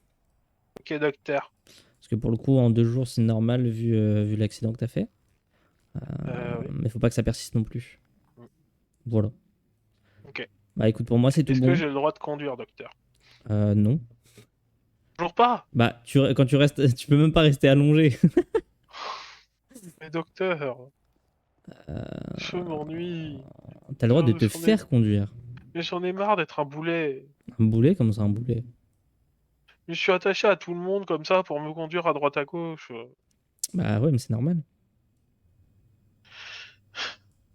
Ok, docteur. Parce que pour le coup, en 2 jours, c'est normal vu l'accident que t'as fait. Oui. Mais faut pas que ça persiste non plus. Voilà. Ok. Bah écoute, pour moi c'est tout Est-ce bon. que j'ai le droit de conduire, docteur? Non. Toujours pas? Bah quand tu restes, tu peux même pas rester allongé. Mais docteur, je m'ennuie. T'as le droit de te J'en ai- faire conduire. Mais j'en ai marre d'être un boulet. Un boulet? Comment ça, un boulet? Je suis attaché à tout le monde comme ça pour me conduire à droite à gauche. Bah ouais, mais c'est normal.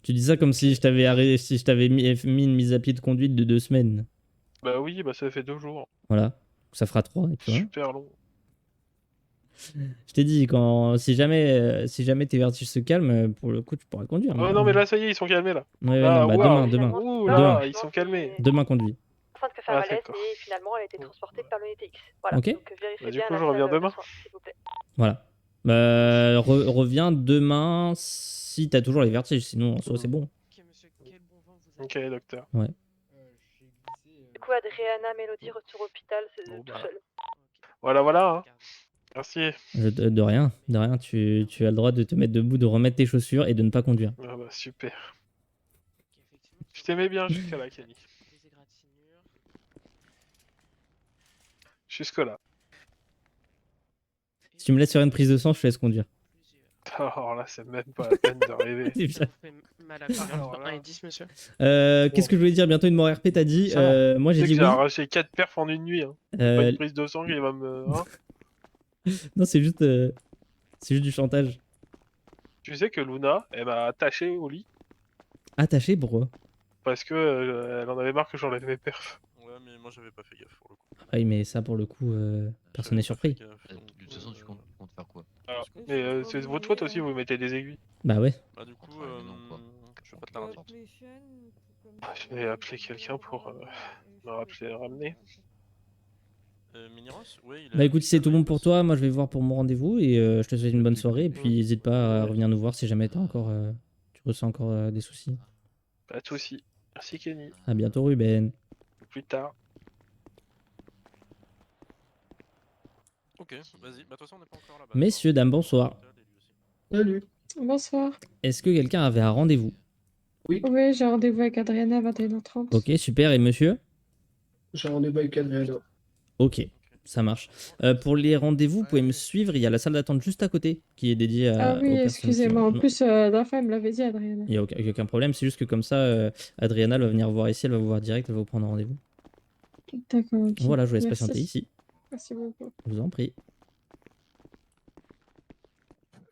Tu dis ça comme si je t'avais arrêté, si je t'avais mis une mise à pied de conduite de 2 semaines. Bah oui, bah ça fait 2 jours. Voilà. Ça fera 3 et puis voilà. Super long. Je t'ai dit, si jamais tes vertiges se calment, pour le coup, tu pourras conduire. Oh non, mais là, ça y est, ils sont calmés là. Ouais, Là, non, bah waouh. demain. Ouh Demain. là, ils sont calmés. Demain, conduis. Afin de faire Ah, malaise d'accord. et finalement elle a été transportée par le NTX. Voilà. Ok. Donc vérifiez Bah, du bien coup, la je reviens salle de demain. soins, s'il vous plaît. Voilà. Reviens demain si t'as toujours les vertiges, sinon en soi c'est bon. Ok, docteur. Ouais. Du coup, Adriana, Mélodie, retour au hôpital, c'est tout bah. seul. Voilà, voilà. Hein. Merci. De rien, tu as le droit de te mettre debout, de remettre tes chaussures et de ne pas conduire. Ah bah super. Je t'aimais bien jusqu'à là, Kenny. Jusque-là. Si tu me laisses faire une prise de sang, je te laisse conduire. Alors là, c'est même pas la peine de rêver. C'est bien. Mal à faire entre 1 et 10, monsieur. Qu'est-ce que je voulais dire? Bientôt une mort RP, t'as dit. Ça, Moi j'ai tu sais dit que oui. j'ai arraché 4 perfs en une nuit. Hein. Pas une prise de sang qui va me. Hein. Non, c'est juste du chantage. Tu sais que Luna, elle m'a attaché au lit Attaché, pourquoi? parce que elle en avait marre que j'enlève mes perfs. Ouais, mais moi j'avais pas fait gaffe pour le coup. Ah oui, mais ça pour le coup, personne n'est surpris. De toute façon, tu comptes faire quoi? Alors, mais c'est votre faute aussi, vous mettez des aiguilles. Bah ouais. Bah du coup, je vais pas te la raconter. Je vais appeler quelqu'un pour me ramener. Miniros? Oui, il Bah écoute, si c'est tout bon pour toi, moi je vais voir pour mon rendez-vous et je te souhaite une bonne soirée. Et puis n'hésite pas à revenir nous voir si jamais tu ressens encore des soucis. Pas de soucis. Merci Kenny. À bientôt, Ruben. Plus tard. Ok, vas-y. Bah de toute façon, on n'est pas encore là-bas. Messieurs, dames, bonsoir. Salut. Bonsoir. Est-ce que quelqu'un avait un rendez-vous? Oui. Oui, j'ai rendez-vous avec Adriana à 21h30. Ok, super. Et monsieur? J'ai rendez-vous avec Adriana. Ok, ça marche. Pour les rendez-vous, vous pouvez me suivre. Il y a la salle d'attente juste à côté qui est dédiée à. Ah oui, aux personnes excusez-moi. En qui- plus, la femme me l'avait dit, Adriana. Il n'y a aucun problème. C'est juste que comme ça, Adriana elle va venir vous voir ici. Elle va vous voir direct. Elle va vous prendre un rendez-vous. D'accord, ok. Voilà, je vous laisse Merci. patienter ici. Merci beaucoup. Je vous en prie.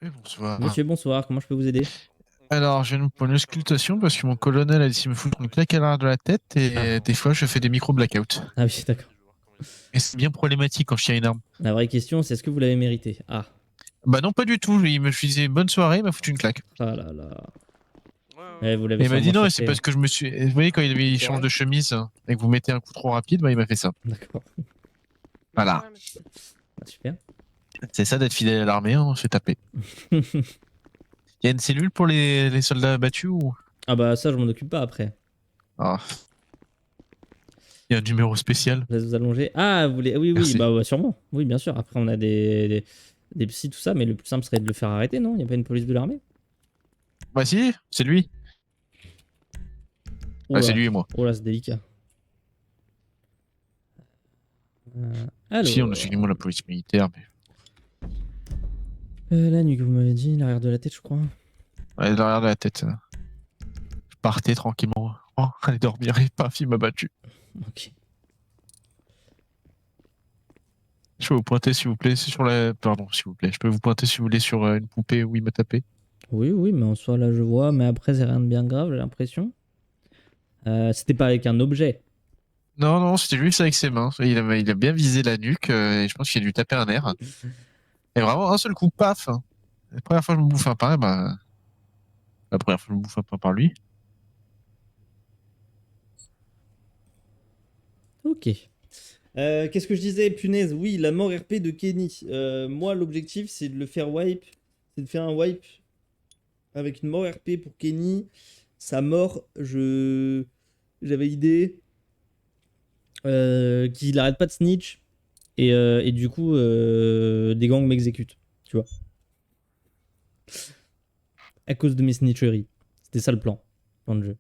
Bonsoir. Monsieur, bonsoir, comment je peux vous aider? Alors, je viens pour une auscultation parce que mon colonel a décidé de me foutre une claque à l'arrière de la tête et des fois je fais des micro-blackouts. Ah oui, d'accord. Et c'est bien problématique quand je tiens une arme. La vraie question, c'est est-ce que vous l'avez mérité? Ah. Bah non, pas du tout. Il me disait bonne soirée, il m'a foutu une claque. Ah là là. Ouais, vous l'avez Et il m'a dit sûrement non, et chauffé, c'est parce que je me suis. Vous voyez, quand il change de chemise et que vous mettez un coup trop rapide, bah il m'a fait ça. D'accord. Voilà. Ah, super. C'est ça d'être fidèle à l'armée, hein, on se fait taper. Il y a une cellule pour les soldats battus ou. Ah bah ça, je m'en occupe pas après. Ah. Il y a un numéro spécial. Je laisse vous allonger. Ah, vous voulez... Oui, oui, Merci. bah sûrement. Oui, bien sûr. Après, on a des psys, tout ça, mais le plus simple serait de le faire arrêter, non? Il n'y a pas une police de l'armée? Bah si, c'est lui. Ah, c'est lui et moi. Oh là, c'est délicat. Alors... Si, on a suivi la police militaire, mais. la nuque, vous m'avez dit, l'arrière de la tête, je crois. Ouais, derrière de la tête. Je partais tranquillement. Oh, allez dormir et paf, il m'a battu. Ok. Je peux vous pointer s'il vous plaît sur la. Pardon, s'il vous plaît. Je peux vous pointer si vous voulez sur une poupée où il m'a tapé. Oui, oui, mais en soi, là, je vois. Mais après, c'est rien de bien grave, j'ai l'impression. C'était pas avec un objet. Non, non, c'était juste avec ses mains. Il a bien visé la nuque et je pense qu'il a dû taper un nerf. Et vraiment, un seul coup, paf. La première fois que je me bouffe un pain, bah. La première fois que je me bouffe un pain par lui. Ok. Qu'est-ce que je disais? Punaise, oui, la mort RP de Kenny. Moi, l'objectif, c'est de le faire wipe. C'est de faire un wipe avec une mort RP pour Kenny. Sa mort, j'avais idée qu'il arrête pas de snitch. Et du coup, des gangs m'exécutent. Tu vois. À cause de mes snitcheries. C'était ça le plan dans le jeu.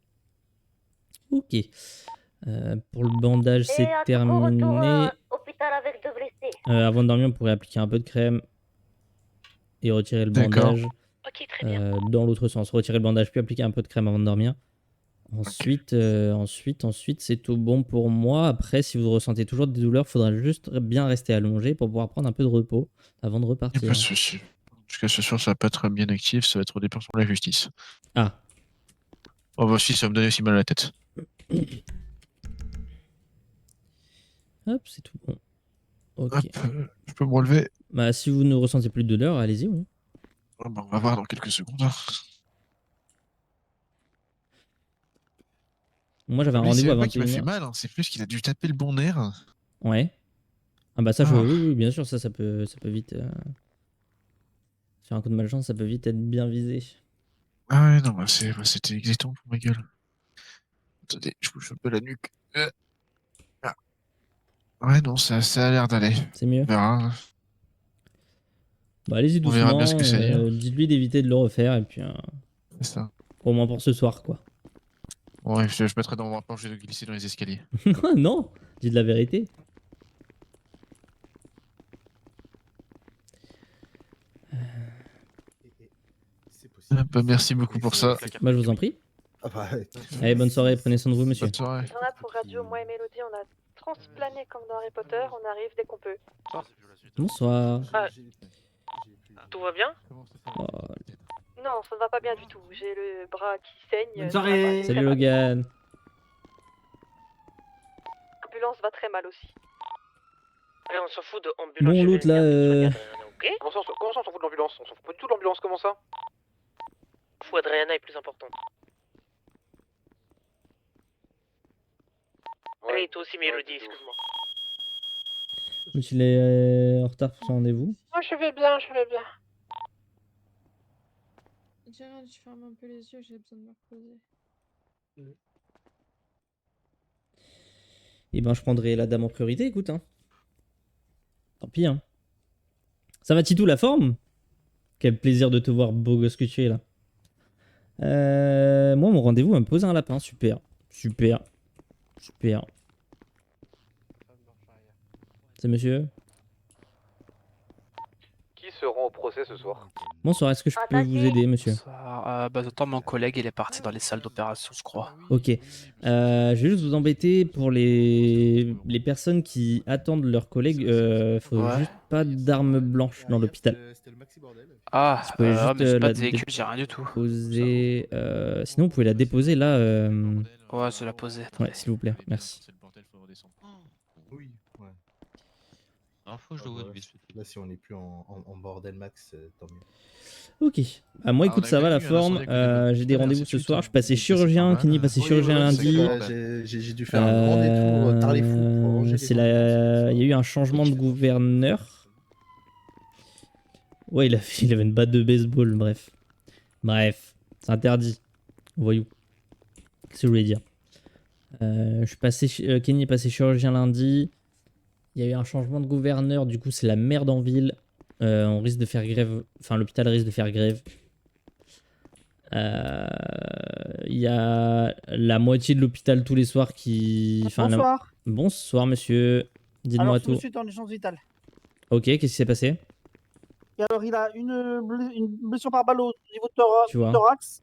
Ok. Pour le bandage, c'est terminé. Hôpital avec 2 blessés. Avant de dormir, on pourrait appliquer un peu de crème et retirer le D'accord. bandage dans l'autre sens. Retirer le bandage puis appliquer un peu de crème avant de dormir. Ensuite, ensuite, c'est tout bon pour moi. Après, si vous ressentez toujours des douleurs, il faudra juste bien rester allongé pour pouvoir prendre un peu de repos avant de Il n'y a repartir. pas de souci. Jusqu'à ce soir, ça va pas être bien actif, ça va être au départ sur la justice. Ah. Oh bah si, ça va me donner aussi mal à la tête. Hop, c'est tout bon. Ok. Hop, je peux me relever. Bah, si vous ne ressentez plus de douleur, allez-y, oui. Oh, bah, on va voir dans quelques secondes. Moi, j'avais un Lui, c'est rendez-vous à même pas qu'il m'a 21h. fait mal, hein, c'est plus qu'il a dû taper le bon nerf. Ouais. Ah bah ça, Ah. oui, oui, bien sûr, ça peut vite... Sur un coup de malchance, ça peut vite être bien visé. Ah ouais, non, bah, c'était exactement pour ma gueule. Attendez, je bouge un peu la nuque. Ah. Ouais, non, ça a l'air d'aller. C'est mieux. On verra. Bah allez-y On verra doucement, bien ce que ça dit. dites-lui d'éviter de le refaire, et puis... C'est ça. Au moins pour ce soir, quoi. Ouais, je mettrai dans mon rapport, je vais glisser dans les escaliers. Non, dites la vérité. Ah, bah, merci beaucoup pour ça. Bah je vous en prie. Allez, bonne soirée, prenez soin de vous, monsieur. Bonne soirée. On a pour Radio, moi et Mélodie, on a transplané comme dans Harry Potter, on arrive dès qu'on peut. Bonsoir. Tout va bien? Oh, Non, ça ne va pas bien du tout. J'ai le bras qui saigne. Bonne ça va pas soirée. très Salut mal. Logan. L'ambulance va très mal aussi. Allez, on s'en fout de ambulance. Bon, l'autre là... Comment ça, on s'en fout de l'ambulance? On s'en fout pas du tout de l'ambulance, comment ça? Fou, Adriana est plus importante. Allez, toi aussi, Mélodie, excuse-moi. Monsieur, il est en retard pour son rendez-vous. Moi, je vais bien, je vais bien. Gérald, je ferme un peu les yeux, j'ai besoin de me reposer. Eh ben, je prendrai la dame en priorité, écoute. Hein. Tant pis, hein. Ça va, Titou, la forme? Quel plaisir de te voir, beau gosse que tu es, là. Moi, mon rendez-vous va me poser un lapin. Super. Super. Super. C'est monsieur? Qui se rend au procès ce soir? Bonsoir, est-ce que je peux vous aider, monsieur? Attends, mon collègue, il est parti dans les salles d'opération, je crois. Ok. Je vais juste vous embêter pour les personnes qui attendent leurs collègues. Faut Ouais. juste pas d'armes blanches dans l'hôpital. Ah, Si vous pouvez juste mais j'ai pas la de véhicule, j'ai rien du tout. déposer. Sinon, vous pouvez la déposer là. Ouais, je vais la poser. Ouais, s'il vous plaît. Merci. Oui, ouais. Alors, faut que je le vois vite fait. Là, si on n'est plus en bordel max, tant mieux. Ok. Ah, moi, Ah, écoute, on a ça va bien la vu un forme. incendie avec J'ai des Merci rendez-vous tout ce de soir. suite, Je suis passé hein. chirurgien. Kenny passé Oui, chirurgien ouais, lundi. j'ai dû faire un grand détour tard les fous pour ranger les C'est il y a eu un changement de gouverneur. Ouais, il avait une batte de baseball, bref. Bref, c'est interdit. Voyou. Qu'est-ce que je voulais dire? Je suis passé, Kenny est passé chirurgien lundi. Il y a eu un changement de gouverneur, du coup c'est la merde en ville. On risque de faire grève, enfin l'hôpital risque de faire grève. Il y a la moitié de l'hôpital tous les soirs qui... Enfin, Bonsoir. Bonsoir monsieur, dites-moi Alors, ce tout. monsieur est en urgence vitale. Ok, qu'est-ce qui s'est passé? Et alors, il a une blessure par balle au niveau Tu du vois. thorax,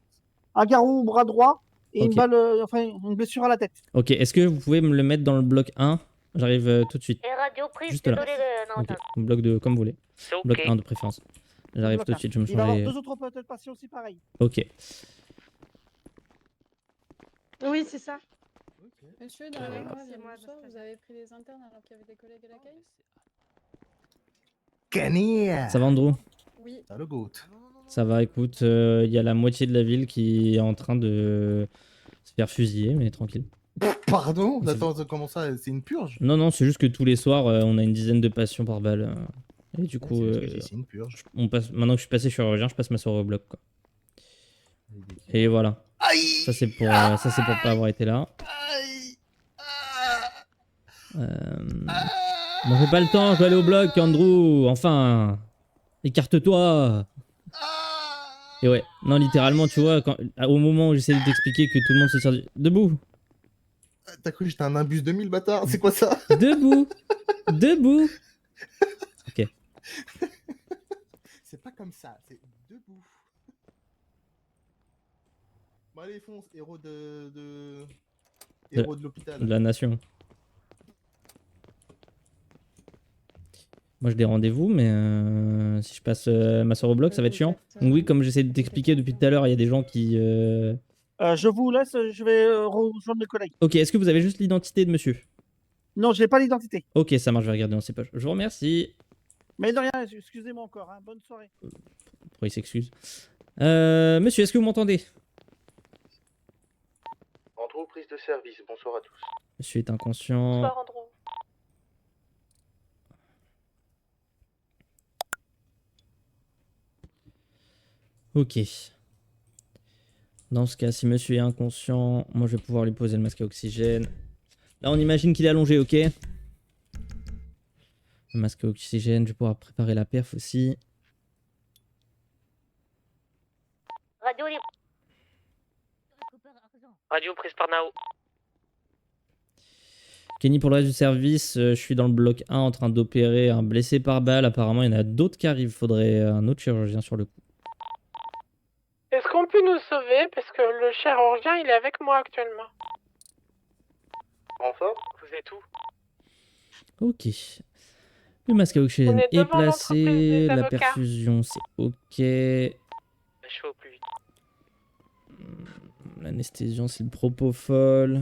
un garrot au bras droit et Ok. une balle, enfin, une blessure à la tête. Ok, est-ce que vous pouvez me le mettre dans le bloc 1? J'arrive tout de suite. Et radio prise, Juste là. désolé de Ok, l'entendre. bloc de comme vous voulez. C'est ok. Bloc 1 de préférence. J'arrive Bloc tout de un. suite, je vais me Il va y avoir changer. deux autres patients aussi pareil. Ok. Oui, c'est ça. Monsieur, dans la Ouais. mémoire, C'est moi, bonsoir, vous avez pris les internes alors qu'il y avait des collègues à l'accueil? Kenny! Ça va Andrew? Oui. Ça le goût. Ça va, écoute, il y a la moitié de la ville qui est en train de se faire fusiller, mais tranquille. Pardon? Ça Attends, comment ça? C'est une purge? Non, non, c'est juste que tous les soirs, on a une dizaine de patients par balle. Et du coup, c'est ce que j'ai dit, c'est une purge. maintenant que je suis passé chirurgien, je passe ma soirée au bloc. Quoi. Et voilà. Ça, c'est pour pas avoir été là. M'en fais pas le temps, je vais aller au bloc, Andrew. Enfin, écarte-toi. Et ouais, non, littéralement, tu vois, au moment où j'essaie de t'expliquer que tout le monde se tire debout. T'as cru que j'étais un imbus 2000, bâtard? C'est quoi ça? Debout. Debout. Ok. C'est pas comme ça, c'est debout. Bon, allez, fonce, héros héros de l'hôpital. De la nation. Moi, j'ai des rendez-vous, mais si je passe ma soirée au bloc, ça va être chiant. Donc oui, comme j'essaie de t'expliquer depuis tout à l'heure, il y a des gens qui... Je vous laisse, je vais rejoindre mes collègues. Ok, est-ce que vous avez juste l'identité de monsieur? Non, je n'ai pas l'identité. Ok, ça marche, je vais regarder dans ses poches. Je vous remercie. Mais de rien, excusez-moi encore. Hein. Bonne soirée. Pourquoi il s'excuse? Monsieur, est-ce que vous m'entendez? Andrew, prise de service, bonsoir à tous. Monsieur est inconscient. Bonsoir, Andrew. Ok. Dans ce cas, si monsieur est inconscient, moi je vais pouvoir lui poser le masque à oxygène. Là, on imagine qu'il est allongé, ok? Le masque à oxygène, je vais pouvoir préparer la perf aussi. Radio libre. Radio prise par Nao. Kenny, pour le reste du service, je suis dans le bloc 1 en train d'opérer un blessé par balle. Apparemment, il y en a d'autres qui arrivent. Faudrait un autre chirurgien sur le coup. Est-ce qu'on peut nous sauver? Parce que le chirurgien, il est avec moi actuellement. Enfin? Vous êtes où? Ok. Le masque à oxygène On est est devant l'entreprise placé. des La avocats. perfusion, c'est ok. Je fais au plus vite. L'anesthésion, c'est le propofol.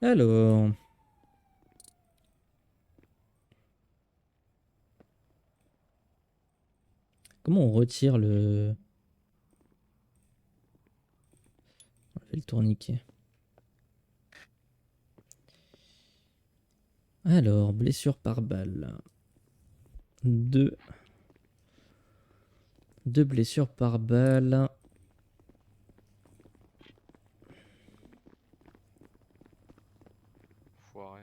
Alors... Comment on retire le... On fait le tourniquet. Alors, blessure par balle. Deux blessures par balle. Foiré.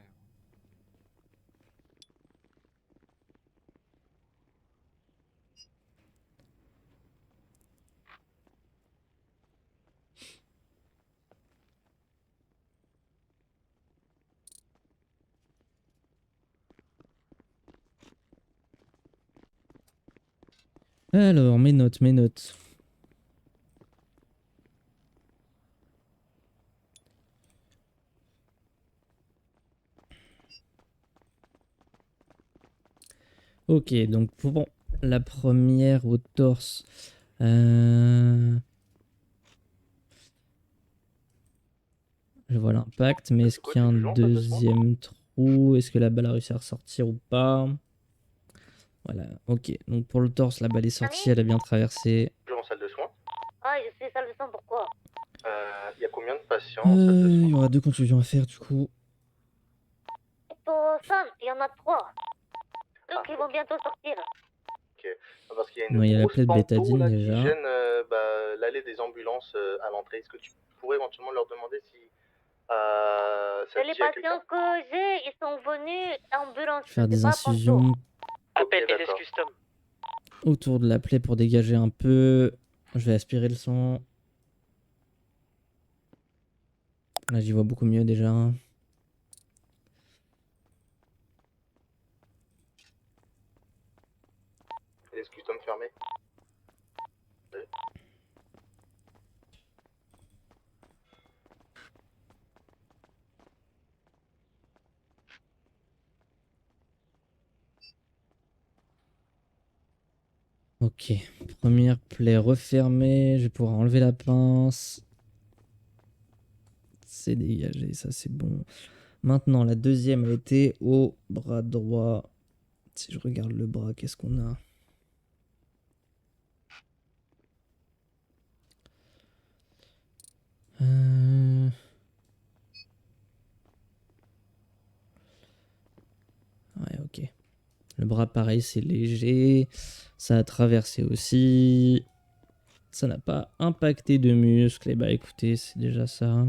Alors, mes notes. Ok, donc pour la première au torse. Je vois l'impact, mais est-ce qu'il y a un deuxième trou? Est-ce que la balle a réussi à ressortir ou pas? Voilà, ok. Donc pour le torse, la balle est sortie, elle a bien traversé. Toujours en salle de soins. Ah, je suis salle de sang, pourquoi? Il y a combien de patients en salle de Il y soins? aura 2 contusions à faire du coup. Pour Sam, il y en a 3. Donc ils vont bientôt sortir. Ok. Parce qu'il y a Non, il y une a la grosse plaie de panto bétadine là qui déjà. gêne l'allée des ambulances à l'entrée. Est-ce que tu pourrais éventuellement leur demander si ça te Les dit à quelqu'un? patients que j'ai, ils sont venus ambulance. Faire des c'est pas incisions Appel Ok, LS d'accord. Custom. autour de la plaie pour dégager un peu. Je vais aspirer le sang. Là, j'y vois beaucoup mieux déjà. Les custom fermés. Ouais. Ok, première plaie refermée. Je vais pouvoir enlever la pince. C'est dégagé, ça c'est bon. Maintenant, la deuxième, elle était au bras droit. Si je regarde le bras, qu'est-ce qu'on a? Ouais, ok. Le bras, pareil, c'est léger. Ça a traversé aussi. Ça n'a pas impacté de muscle. Et bah écoutez, c'est déjà ça.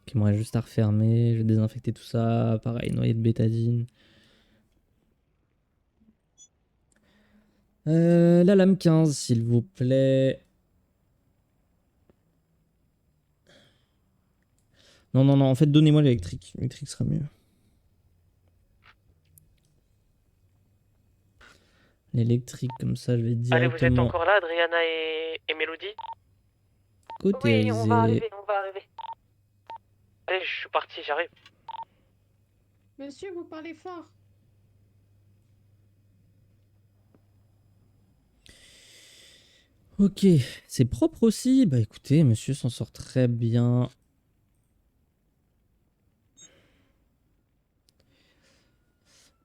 Ok, moi, juste à refermer. Je vais désinfecter tout ça. Pareil, noyer de bétadine. La lame 15, s'il vous plaît. Non, non, non, en fait, donnez-moi l'électrique. L'électrique sera mieux. L'électrique, comme ça, je vais Allez, vous êtes directement encore là, Adriana et Mélodie? cautériser. Oui, on va arriver, on va arriver. Allez, je suis parti, j'arrive. Monsieur, vous parlez fort. Ok, c'est propre aussi. Bah écoutez, monsieur s'en sort très bien.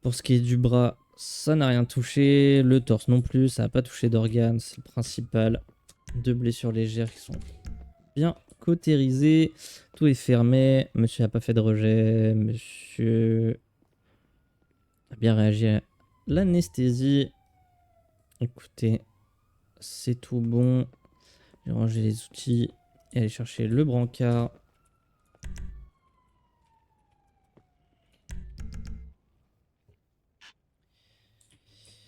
Pour ce qui est du bras, ça n'a rien touché. Le torse non plus, ça n'a pas touché d'organes, c'est le principal. 2 blessures légères qui sont bien cautérisées. Tout est fermé. Monsieur n'a pas fait de rejet. Monsieur a bien réagi à l'anesthésie. Écoutez, c'est tout bon. J'ai rangé les outils et aller chercher le brancard.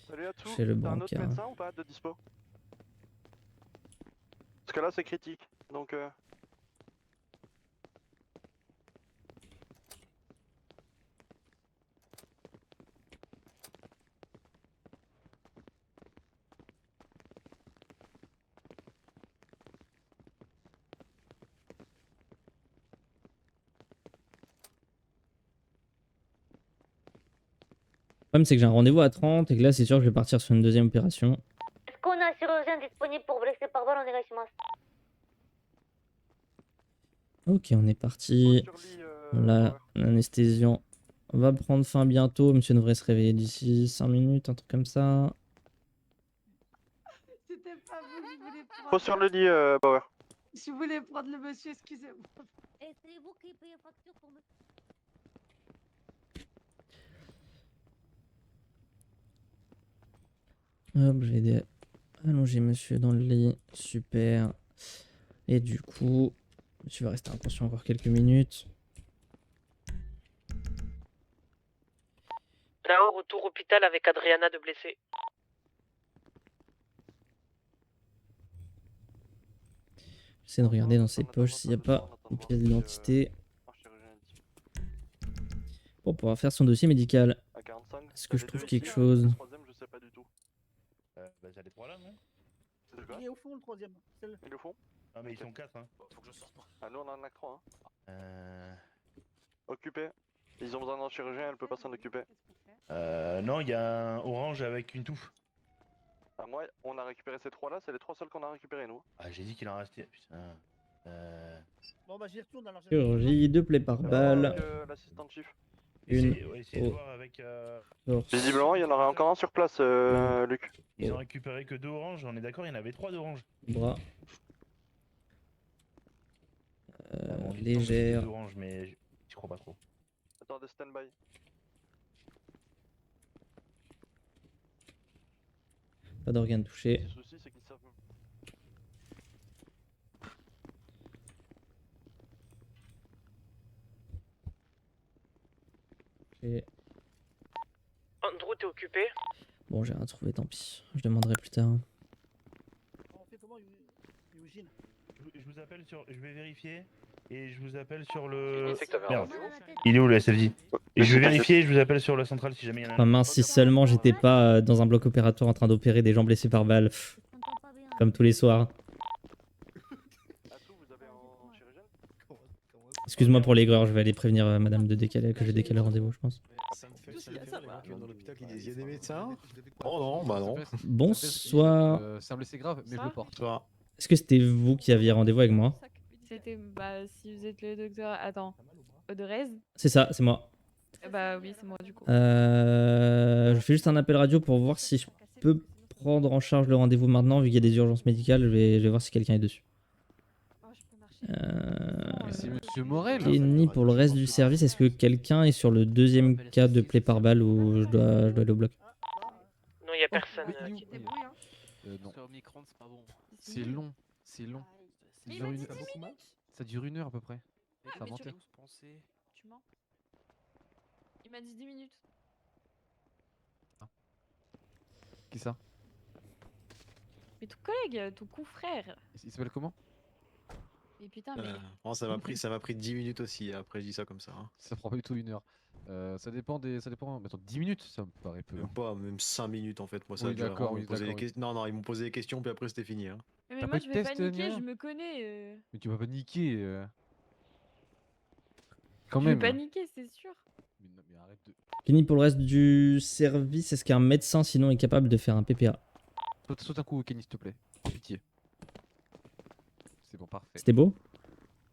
Salut à tous. Chez le T'as un autre brancard. médecin ou pas de dispo? Parce que là c'est critique, donc Le problème, c'est que j'ai un rendez-vous à 30 et que là, c'est sûr que je vais partir sur une deuxième opération. Est-ce qu'on a un chirurgien disponible pour blesser par balle en négation? Ok, on est parti. Là, l'anesthésiant va prendre fin bientôt. Monsieur devrait se réveiller d'ici 5 minutes, un truc comme ça. C'était pas vous, je voulais prendre. pose sur le lit, Bauer. Je voulais prendre le monsieur, excusez-moi. Et c'est vous qui payez facture pour me... Hop, je vais aider à allonger monsieur dans le lit. Super. Et du coup, monsieur va rester inconscient encore quelques minutes. Là-haut, retour hôpital avec Adriana de blessé. J'essaie de regarder dans ses poches s'il n'y a pas une pièce d'identité pour pouvoir faire son dossier médical. Est-ce que je trouve quelque chose? Je sais pas du tout. Bah, les 3 là, non? Il est au fond, le troisième. Il est au fond? Ah, mais ils sont 4, hein. Faut que je sorte moi. Ah, nous on en a que 3. Hein. Occupé. Ils ont besoin d'un chirurgien, elle peut pas s'en occuper. Non, il y a un orange avec une touffe. Ah, moi, on a récupéré ces 3 là, c'est les 3 seuls qu'on a récupérés nous. Ah, j'ai dit qu'il en restait. Putain. Bon, bah, j'y retourne dans l'argent. Chirurgie, 2 plaies par balle. L'assistant chief. Une Essayez de voir avec. torse. Visiblement, il y en aurait encore un sur place, Luc. Ils ont récupéré que 2 oranges, on est d'accord, il y en avait 3 d'oranges. Bras. Bon, il me semble que c'était Légère. 2 oranges, mais je crois pas trop. Attendez, stand-by. Pas d'organes touchés. Le souci, c'est qu'ils savent. Et- Andrew, t'es occupé? Bon, j'ai rien trouvé, tant pis. Je demanderai plus tard. On fait comment, Eugene? Je vous appelle sur. Je vais vérifier. Et je vous appelle sur le. Il sait que t'avais un Merde. rendez-vous. Il est où le SFJ? Et je vais vérifier et je vous appelle sur la centrale si jamais il y en a un. Ah mince, si seulement j'étais pas dans un bloc opératoire en train d'opérer des gens blessés par balle. Pff, comme tous les soirs. Excuse-moi pour l'aigreur, je vais aller prévenir madame de décaler, que j'ai décalé le rendez-vous, je pense. Dans l'hôpital qui disent il y a des médecins. Oh non, bah non. Bonsoir. C'est un blessé grave, mais je le porte. Est-ce que c'était vous qui aviez rendez-vous avec moi? C'était, bah, si vous êtes le docteur. Attends, Audrez? C'est ça, c'est moi. Bah oui, c'est moi du coup. Je fais juste un appel radio pour voir si je peux prendre en charge le rendez-vous maintenant, vu qu'il y a des urgences médicales. Je vais voir si quelqu'un est dessus. C'est monsieur Morel. Kenny, pour le reste du service, est-ce que quelqu'un est sur le deuxième cas de plaie par balle où je dois aller au bloc? Non, y a personne. Non. Sur Omicron, c'est pas bon. C'est long, c'est long. Ça Mais il dure m'a une- dit 10 minutes. Ça dure 1 heure à peu près. Ah, Ça mais mentait. tu mens. Il m'a dit 10 minutes. Qui ça? Mais ton collègue, ton confrère. Il s'appelle comment? Mais putain, mais. Bon, ça m'a pris 10 minutes aussi, après je dis ça comme ça. Ça prend pas du tout 1 heure. Ça dépend des. Ça dépend. Mais attends, 10 minutes, ça me paraît peu. Même pas, même 5 minutes en fait. Moi, ça Oui, a duré d'accord, vraiment, oui, ils m'ont posé d'accord, des oui. Non, non, ils m'ont posé des questions, puis après c'était fini. Mais T'as moi pas je eu de vais test, ni paniquer, rien je me connais. Mais tu vas pas niquer. Quand Je vais même. paniquer, c'est sûr. Mais arrête de. Kenny, pour le reste du service, est-ce qu'un médecin sinon est capable de faire un PPA? Saute un coup, Kenny, s'il te plaît. Pitié. C'est bon, parfait. C'était beau?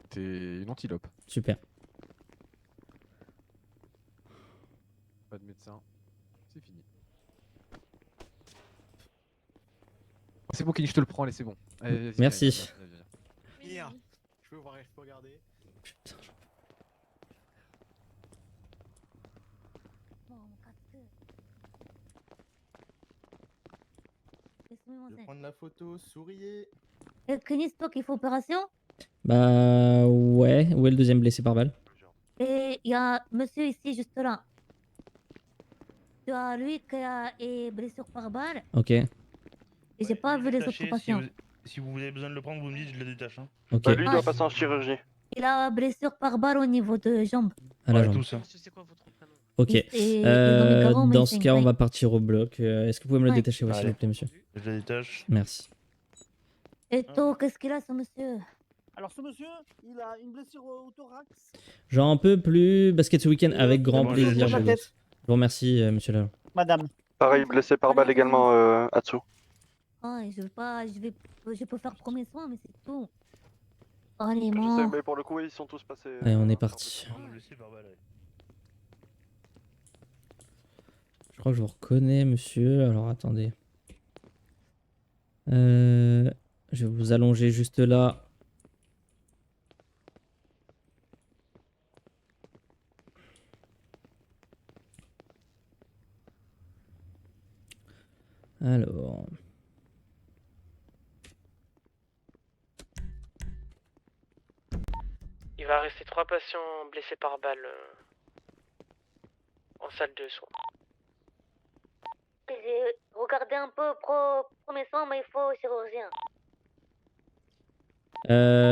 T'es une antilope. Super. Pas de médecin. C'est fini. C'est bon, Kenny, je te le prends, allez, c'est bon. Allez, vas-y, Merci. viens. Je peux voir, je peux regarder. Putain, Je vais prendre la photo, souriez. Kenny, c'est toi qui fais opération? Bah ouais, où est le deuxième blessé par balle? Et il y a monsieur ici, juste là. Tu as lui qui a est blessure par balle. Ok, Et j'ai pas vu les autres Détachez, patients. si vous avez besoin de le prendre, vous me dites, je le détache. Hein. ok. Bah, lui, il doit passer en chirurgie. Il a blessure par balle au niveau de jambe. À la Ouais, jambe. tout ça. Ok. Et dans mes Dans mais ce c'est cas, on vrai. va partir au bloc. Est-ce que vous pouvez me le Ouais. détacher, s'il Allez. vous plaît, monsieur? Je le détache. Merci. Et toi, qu'est-ce qu'il a, ce monsieur? Alors, ce monsieur, il a une blessure au thorax. J'en peux plus basket ce week-end avec grand bon, je vais plaisir. sur la je tête. vous Je vous remercie, monsieur Lalo. Madame. Pareil, blessé par balle également, Atsu. Ah, je veux pas, je peux faire premier soin, mais c'est tout. Oh, Je les sais, morts. mais pour le coup, ils sont tous passés. Allez, on est parti. Blessé par balle, ouais. Je crois que je vous reconnais, monsieur. Alors, attendez. Je vais vous allonger juste là. Alors... Il va rester 3 patients blessés par balle en salle de soins. J'ai regardé un peu premier soin, mais il faut chirurgien.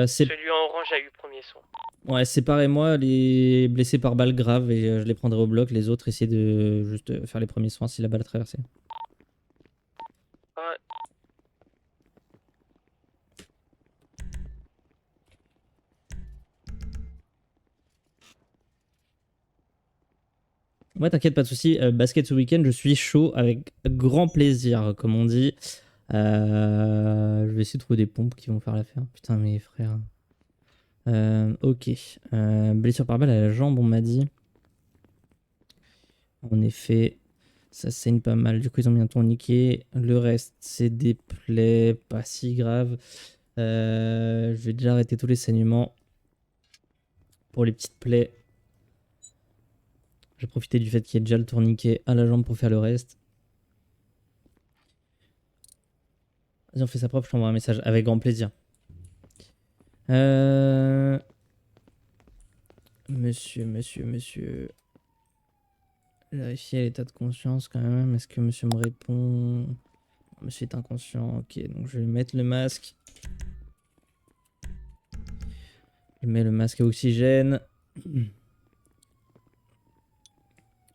c'est... Celui en orange a eu premier soin. Ouais, séparez-moi les blessés par balle grave et je les prendrai au bloc. Les autres, essayez de juste faire les premiers soins si la balle a traversé. Ouais. Ouais, t'inquiète, pas de souci. Basket ce week-end, je suis chaud avec grand plaisir, comme on dit. Je vais essayer de trouver des pompes qui vont faire l'affaire. Putain, mes frères. Ok. Blessure par balle à la jambe, on m'a dit. En effet, ça saigne pas mal. Du coup, ils ont mis un tourniquet. Le reste, c'est des plaies pas si graves. Je vais déjà arrêter tous les saignements. Pour les petites plaies, j'ai profité du fait qu'il y ait déjà le tourniquet à la jambe pour faire le reste. Vas-y, on fait ça propre, je t'envoie un message avec grand plaisir. Monsieur. Vérifier l'état de conscience quand même. Est-ce que monsieur me répond? Monsieur est inconscient. Ok, donc je vais mettre le masque. Je mets le masque à oxygène.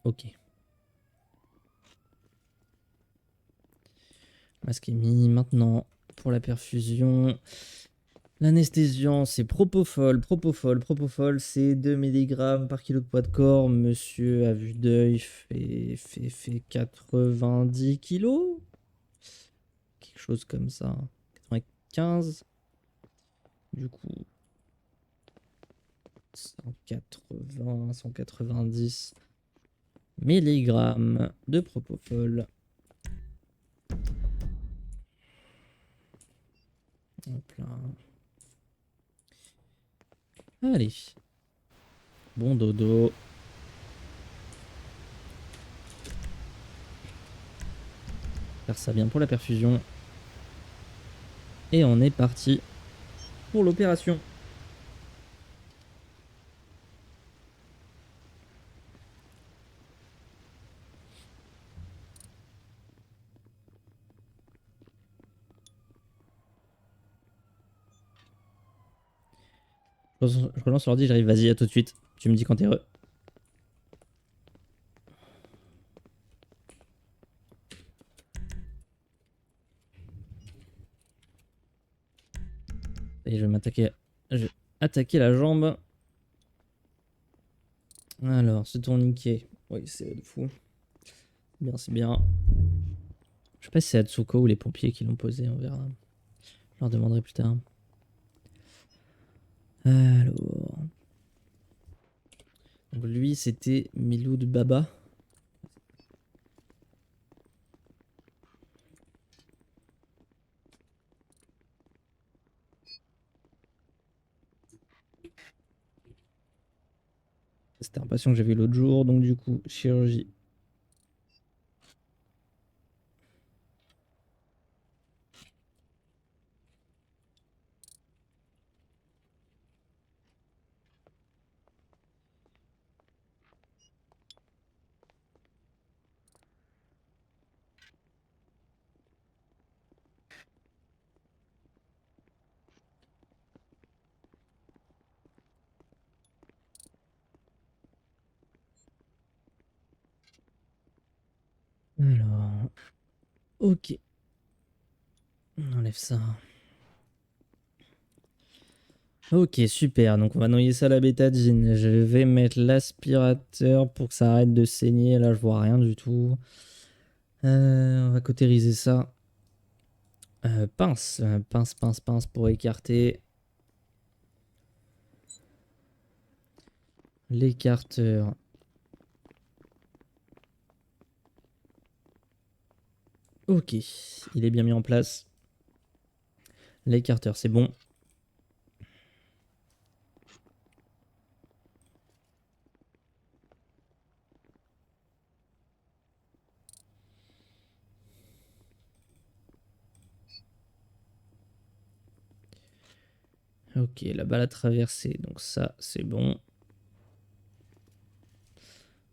Ok. Masque est mis. Maintenant, pour la perfusion. L'anesthésiant, c'est Propofol. Propofol, c'est 2 mg par kilo de poids de corps. Monsieur, à vue d'œil, fait 90 kilos. Quelque chose comme ça. 95. Du coup, 180, 190 mg de Propofol. Hop là. Allez. Bon dodo. Faire ça bien pour la perfusion. Et on est parti pour l'opération. Je relance l'ordi, j'arrive, vas-y, à tout de suite. Tu me dis quand t'es heureux. Et je vais m'attaquer. Je vais attaquer la jambe. Alors, ce tourniquet. Oui, c'est de fou. Bien, c'est bien. Je sais pas si c'est Atsuko ou les pompiers qui l'ont posé, on verra. Je leur demanderai plus tard. Alors. Donc lui, c'était Miloud Baba. C'était un patient que j'avais l'autre jour, donc du coup, chirurgie. Alors, ok. On enlève ça. Ok, super. Donc on va noyer ça à la bétadine. Je vais mettre l'aspirateur pour que ça arrête de saigner. Là, je vois rien du tout. On va cautériser ça. Pince pour écarter. L'écarteur. Ok, il est bien mis en place. L'écarteur, c'est bon. Ok, la balle a traversé, donc ça, c'est bon.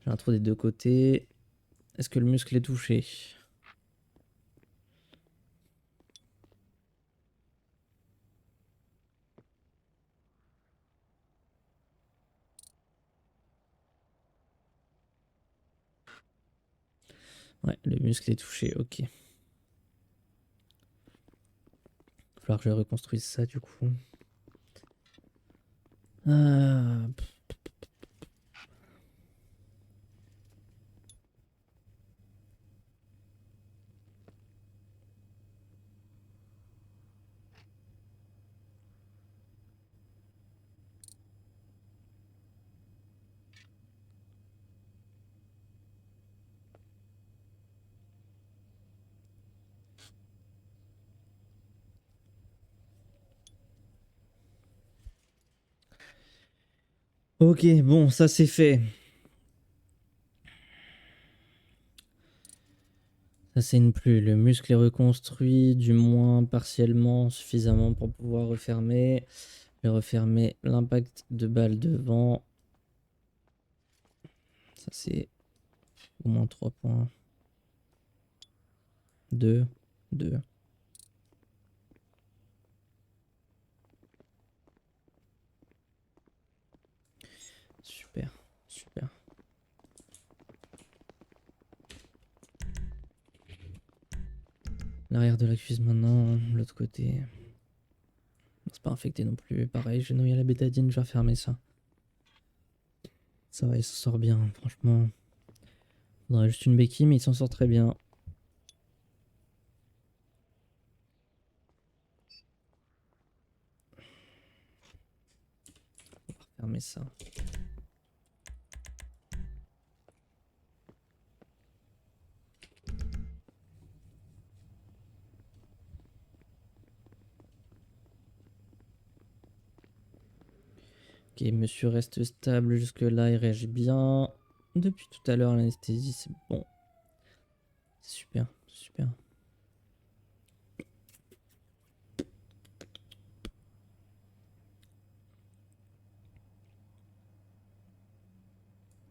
J'ai un trou des deux côtés. Est-ce que le muscle est touché? Ouais, le muscle est touché, ok. Il va falloir que je reconstruise ça du coup. Ok, bon, ça c'est fait. Ça c'est une plus. Le muscle est reconstruit, du moins partiellement, suffisamment pour pouvoir refermer. Je vais refermer l'impact de balle devant. Ça c'est au moins 3 points. 2, 2. Super, super. L'arrière de la cuisse maintenant, l'autre côté. C'est pas infecté non plus. Pareil, j'ai noyé la bétadine, je vais refermer ça. Ça va, il s'en sort bien, franchement. Il faudrait juste une béquille, mais il s'en sort très bien. On va refermer ça. Ok, monsieur reste stable jusque-là, il réagit bien. Depuis tout à l'heure, l'anesthésie, c'est bon. C'est super, super.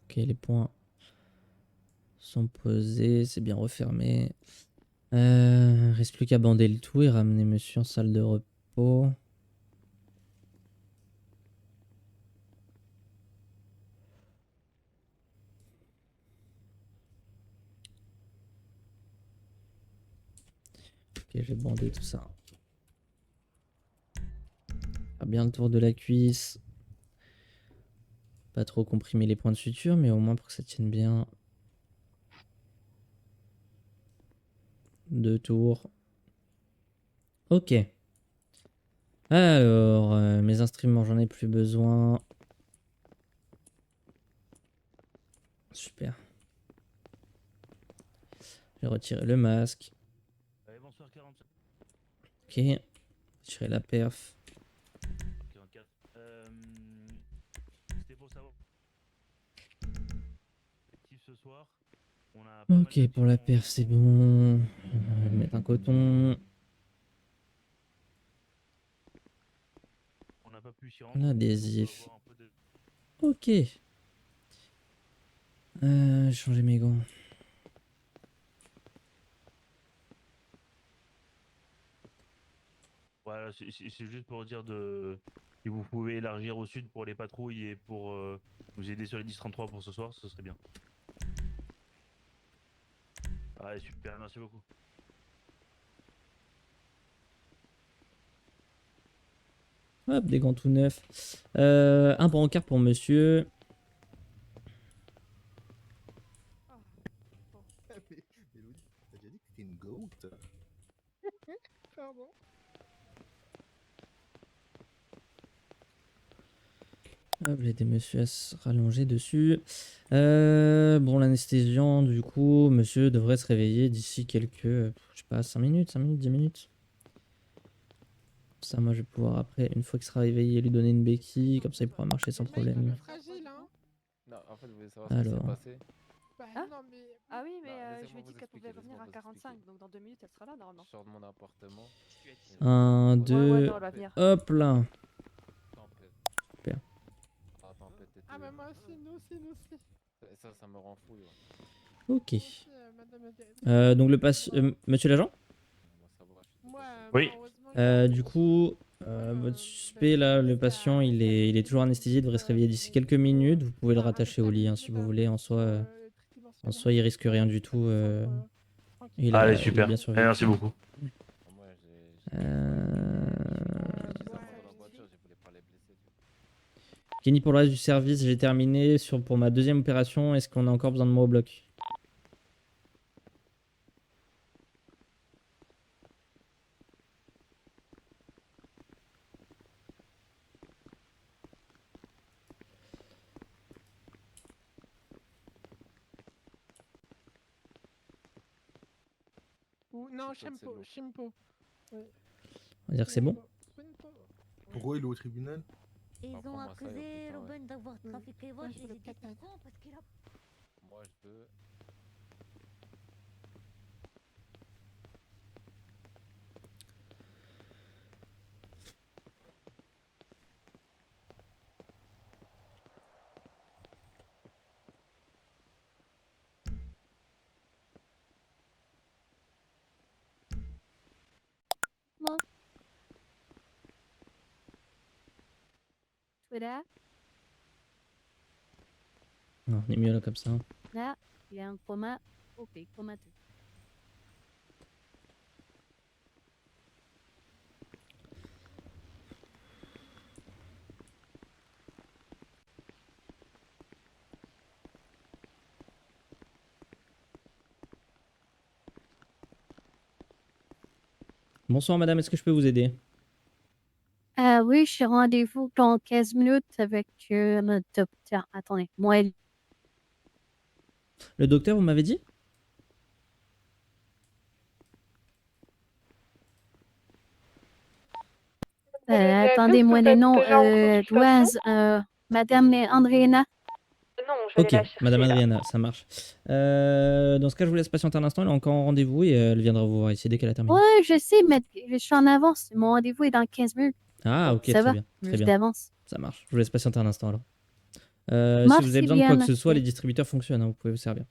Ok, les points sont posés, c'est bien refermé. Reste plus qu'à bander le tout et ramener monsieur en salle de repos. Ok, je vais bander tout ça. Faire bien le tour de la cuisse. Pas trop comprimer les points de suture, mais au moins pour que ça tienne bien. 2 tours. Ok. Alors, mes instruments, j'en ai plus besoin. Super. Je vais retirer le masque. Allez, bonsoir 45. Ok. Retirer la perf. 44. C'était pour savoir. Effectif ce soir. On a pas mal Ok, pour la perf, c'est bon. Mettre un coton. on n'a pas pu s'y rendre. Un donc on peut adhésif. avoir un peu de- Ok. Changer mes gants. Voilà, c'est juste pour dire de. Si vous pouvez élargir au sud pour les patrouilles et pour nous aider sur les 10-33 pour ce soir, ce serait bien. Allez, super, merci beaucoup. Hop, des gants tout neufs. Un brancard pour monsieur. Mélodie, t'as déjà dit que t'étais une goat? Pardon. Hop, j'ai des monsieur à se rallonger dessus. Bon, l'anesthésiant, du coup, monsieur devrait se réveiller d'ici quelques, je sais pas, 5 minutes, 10 minutes. Ça, moi, je vais pouvoir après, une fois qu'il sera réveillé, lui donner une béquille, comme ça il pourra marcher sans problème. Fragile, hein. Non, en fait, vous voulez savoir ce qui s'est Alors. passé. Bah, non, mais. Ah oui, mais Non, je laissez-moi lui ai dit vous qu'elle pouvait expliquer, revenir à laissez-moi vous 45, expliquer. donc dans 2 minutes elle sera là normalement. Je sors de mon appartement. 1, 2, non, elle va venir. hop là. Tempête. Super. Ah, tempête, Ah, mais moi aussi, nous aussi, nous aussi. ça me rend fou. Ouais. Ok. Madame la directrice. Donc le patient, monsieur l'agent. Moi, Oui. Du coup, votre suspect là, le patient, il est toujours anesthésié, il devrait se réveiller d'ici quelques minutes. Vous pouvez le rattacher au lit hein, si vous voulez. En soi, il risque rien du tout. Il Allez, est super. bien survécu. Merci beaucoup. Kenny, pour le reste du service, j'ai terminé. Pour ma deuxième opération, est-ce qu'on a encore besoin de moi au bloc? Ou non, Shimpo. Ouais. On va dire que c'est bon. Pourquoi il est au tribunal? Ils ont Prends-moi ça, et au accusé putain, ouais. Robin d'avoir trafiqué votre je voulais j'étais peut-être con parce qu'il a... Moi, je veux. Bon. Tu es là? Non, on est mieux là comme ça. Là, il y a un coma. Ok, comateux. Bonsoir madame, est-ce que je peux vous aider? Oui, j'ai rendez-vous dans 15 minutes avec le docteur. Attendez, moi, Le docteur, vous m'avez dit? attendez-moi le nom. Doise, Madame Andréna. Non, je vais Ok, la chercher. madame là. Adriana, ça marche. Dans ce cas, je vous laisse patienter un instant, elle est encore en rendez-vous et elle viendra vous voir ici dès qu'elle a terminé. Ouais, je sais, mais je suis en avance. Mon rendez-vous est dans 15 minutes. Ah, ok, Ça très va, bien. Très je bien. d'avance. Ça marche. Je vous laisse patienter un instant alors. Si vous avez Merci besoin de bien, quoi que ce soit, merci. les distributeurs fonctionnent, hein, vous pouvez vous servir.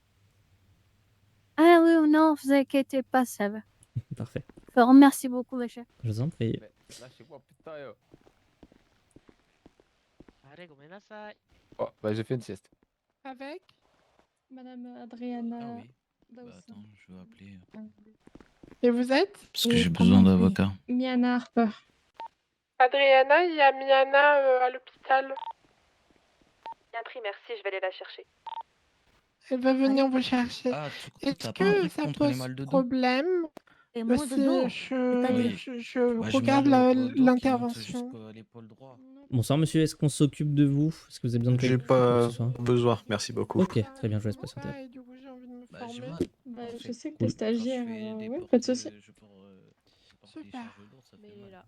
Ah oui ou non, vous inquiétez pas, ça va. Parfait. Je vous remercie beaucoup, monsieur. Je vous en prie. Lâchez-moi, putain, yo. Allez, go menasai. Oh, bah j'ai fait une sieste. Avec Madame Adriana. Ah oui. Bah attends, je vais appeler. Et vous êtes Parce que j'ai besoin d'avocat. Miana Harper. Adriana, il y a Miana à l'hôpital. Bien pris, merci, je vais aller la chercher. Elle va venir vous chercher. Ah, Est-ce t'as pas un que truc ça contre les pose mal de dos? problème Et moi de dos. si Oui. je Ouais, j'ai regarde mal au dos qui monte l'intervention? jusqu'à l'épaule droit. Bonsoir monsieur, est-ce qu'on s'occupe de vous? Est-ce que vous avez besoin de J'ai quelque chose pas ce soir? besoin, merci beaucoup. Ok, très bien, je vous laisse patienter. Et du coup, j'ai envie de me Bah, former. parfait. Je sais que Cool. t'es stagiaire, Quand je fais alors des ouais, portes, pas de soucis. je porte des Super. charges lourdes, ça fait mal.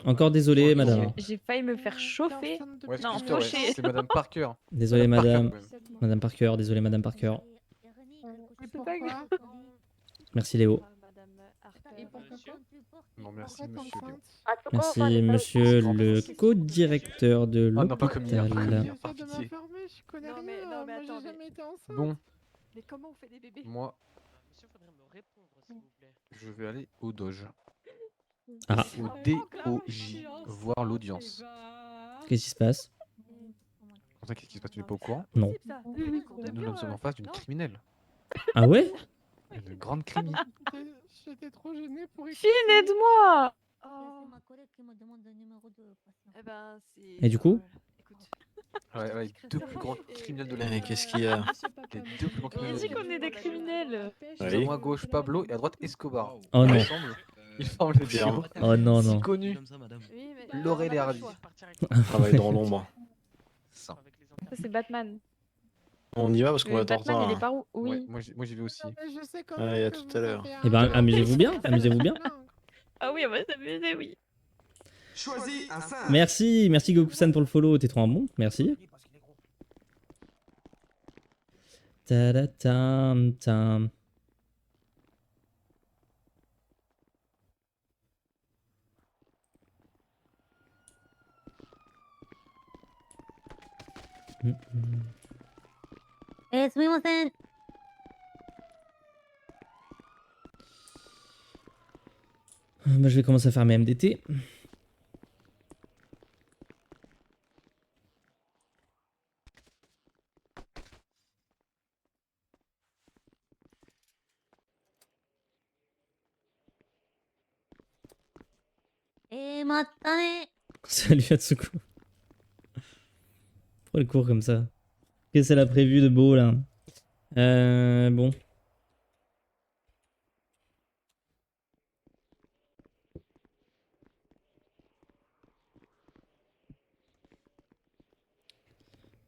Encore désolé madame. J'ai failly me faire chauffer. Ouais, Non, excuse-toi, ouais. faucher. C'est Madame Parker. Désolé madame. Parker, même. Madame Parker, désolé madame Parker. Merci Léo. Non, merci, monsieur Léo. Merci monsieur le co-directeur de Oh non, pas comme hier, l'hôpital. par pitié. Je connais Non, mais- rien, non, mais moi, j'ai attends, jamais été enceinte. Bon, Mais comment on fait des bébés? moi, Monsieur, faudrait me répondre, s'il vous plaît. je vais aller au Doge. Ah, Au DOJ, voir l'audience. qu'est-ce qui se passe? Comme ça, qu'est-ce qui se passe? Tu n'es pas au courant? Non. Nous sommes en face d'une criminelle. Ah ouais? Une grande criminelle. J'étais trop gênée pour Fine, aide-moi! C'est ma collègue qui me demande le numéro de patient. Eh ben, c'est... Et du coup? Écoute. Ouais, ouais, les deux plus grands criminels de la Mais qu'est-ce qu'il y a? Les deux plus grands On criminels dit de qu'on est des criminels. Nous avons à gauche Pablo et à droite Escobar. Oh non. Il semble le Bien. duo Oh non, si non. connu. Oui, mais Laurel on et a pas le Hardy. choix. Travaille dans l'ombre. Ça. Ça, c'est Batman. On y va parce qu'on va être en Batman, retard. il est hein. par où? Ouais, Oui. moi j'y vais aussi. Je sais quand Allez, même à que tout vous à l'heure. avez un Eh ben, talent amusez-vous bien, de amusez-vous bien. dingue. Ah oui, on va s'amuser, oui. Choisis un singe. Merci, merci Goku-san pour le follow, t'es trop un bon, merci. Ta-da-tam, tam. Sumimasen. Bah, je vais commencer à faire mes MDT. Et matane. Salut Atsuko. Pourquoi elle court comme ça? Qu'est-ce qu'elle a prévu de beau là? Bon.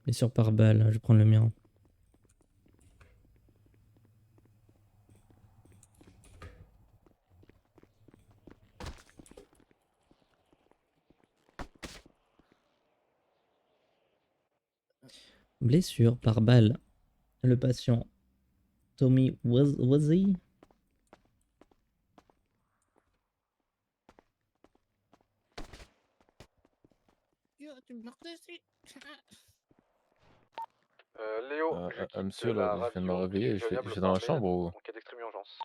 Blessure par balle, je vais prendre le mien. Blessure par balle. Le patient Tommy Wazzy. Léo, je quitte monsieur, la là, je viens de me radio, réveiller, je suis joignable j'étais dans par la mail chambre ou... en cas d'extrême urgence.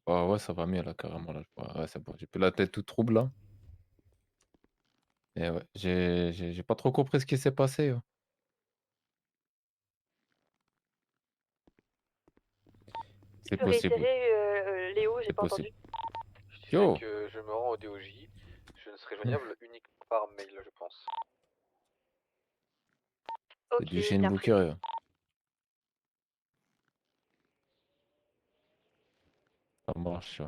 Ah ouais, ça va mieux là, carrément. Là. Ouais, c'est bon. J'ai plus la tête toute trouble là. Et ouais, j'ai pas trop compris ce qui s'est passé. Tu C'est peux possible. réitérer, Léo, j'ai C'est pas entendu. possible. Je disais Yo! que je me rends au DOJ. Je ne serai joignable uniquement par mail, je pense. C'est Ok, du Shane bien Booker. pris. Ça marche. Ouais.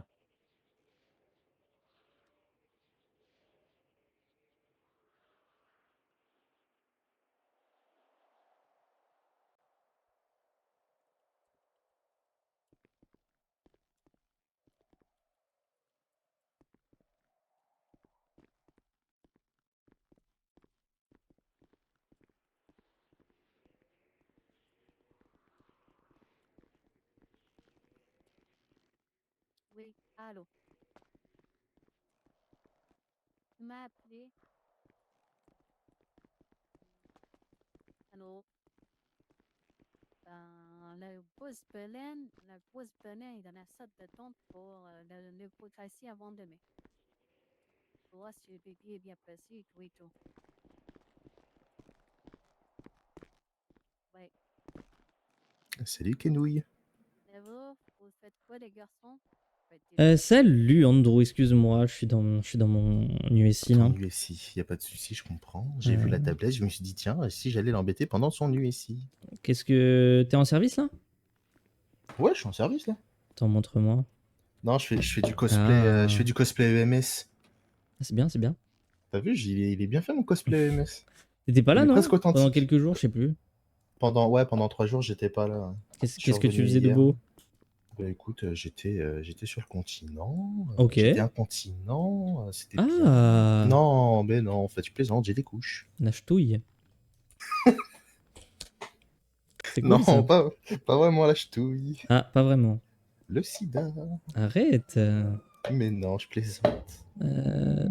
Oui, allô. Tu m'as appelé. Allô. Le boss Berlin, il donne ça de temps pour le progresser avant demain. Tu vois si le bébé est bien passé et tout et tout. Ouais. Salut Kenouille. Ça va? Vous faites quoi les garçons? Salut Andrew, excuse-moi, je suis dans mon USI là. Ton USI, y a pas de souci, je comprends. J'ai vu la tablette, je me suis dit tiens, et si j'allais l'embêter pendant son USI. Qu'est-ce que... T'es en service là? Ouais, je suis en service là. Attends, montre-moi. Non, je fais du cosplay, je fais du cosplay EMS. C'est bien, c'est bien. T'as vu, il est bien fait mon cosplay EMS. T'étais pas là, Il est non? presque authentique. Pendant quelques jours, je sais plus. Pendant 3 jours, j'étais pas là. Qu'est-ce que tu faisais de beau? Bah écoute, j'étais sur le continent. Ok. J'étais incontinent. C'était Ah. bien. Non, mais non, en fait, tu plaisantes, j'ai des couches. La ch'touille. C'est cool, Non, ça. pas vraiment la ch'touille. Ah, pas vraiment. Le sida. Arrête. Mais non, je plaisante.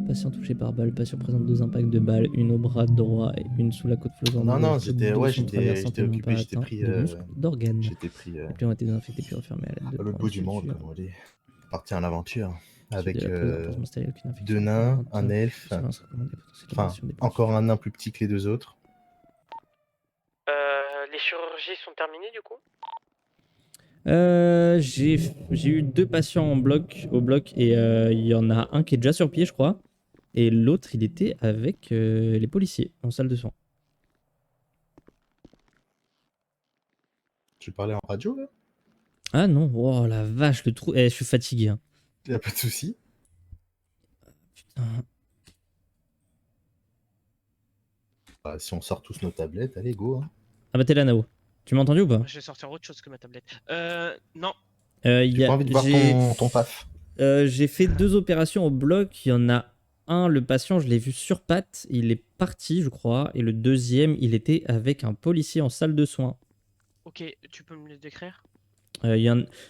Patient touché par balle, patient présente 2 impacts de balle, une au bras droit et une sous la côte flottante. Non, j'étais occupé, j'étais pris. D'organes. J'étais pris. Les plaies ont été désinfectées puis refermées à l'aide de À l'autre bout du monde, comme on dit. Parti en aventure. Avec de 2 nains, un elfe. Enfin, encore un nain plus petit que les 2 autres. Les chirurgies sont terminées du coup? J'ai eu 2 patients au bloc et il y en a un qui est déjà sur pied, je crois. Et l'autre, il était avec les policiers en salle de soins. Tu parlais en radio là? Ah non, oh la vache, le trou. Je suis fatigué. Hein. Y a pas de souci. Putain. Bah, si on sort tous nos tablettes, allez go. Hein. Ah bah t'es là, Nao. Tu m'as entendu ou pas? Je vais sortir autre chose que ma tablette. Non. J'ai pas envie de voir ton paf. J'ai fait 2 opérations au bloc. Il y en a un, le patient, je l'ai vu sur pattes. Il est parti, je crois. Et le deuxième, il était avec un policier en salle de soins. Ok, tu peux me le décrire?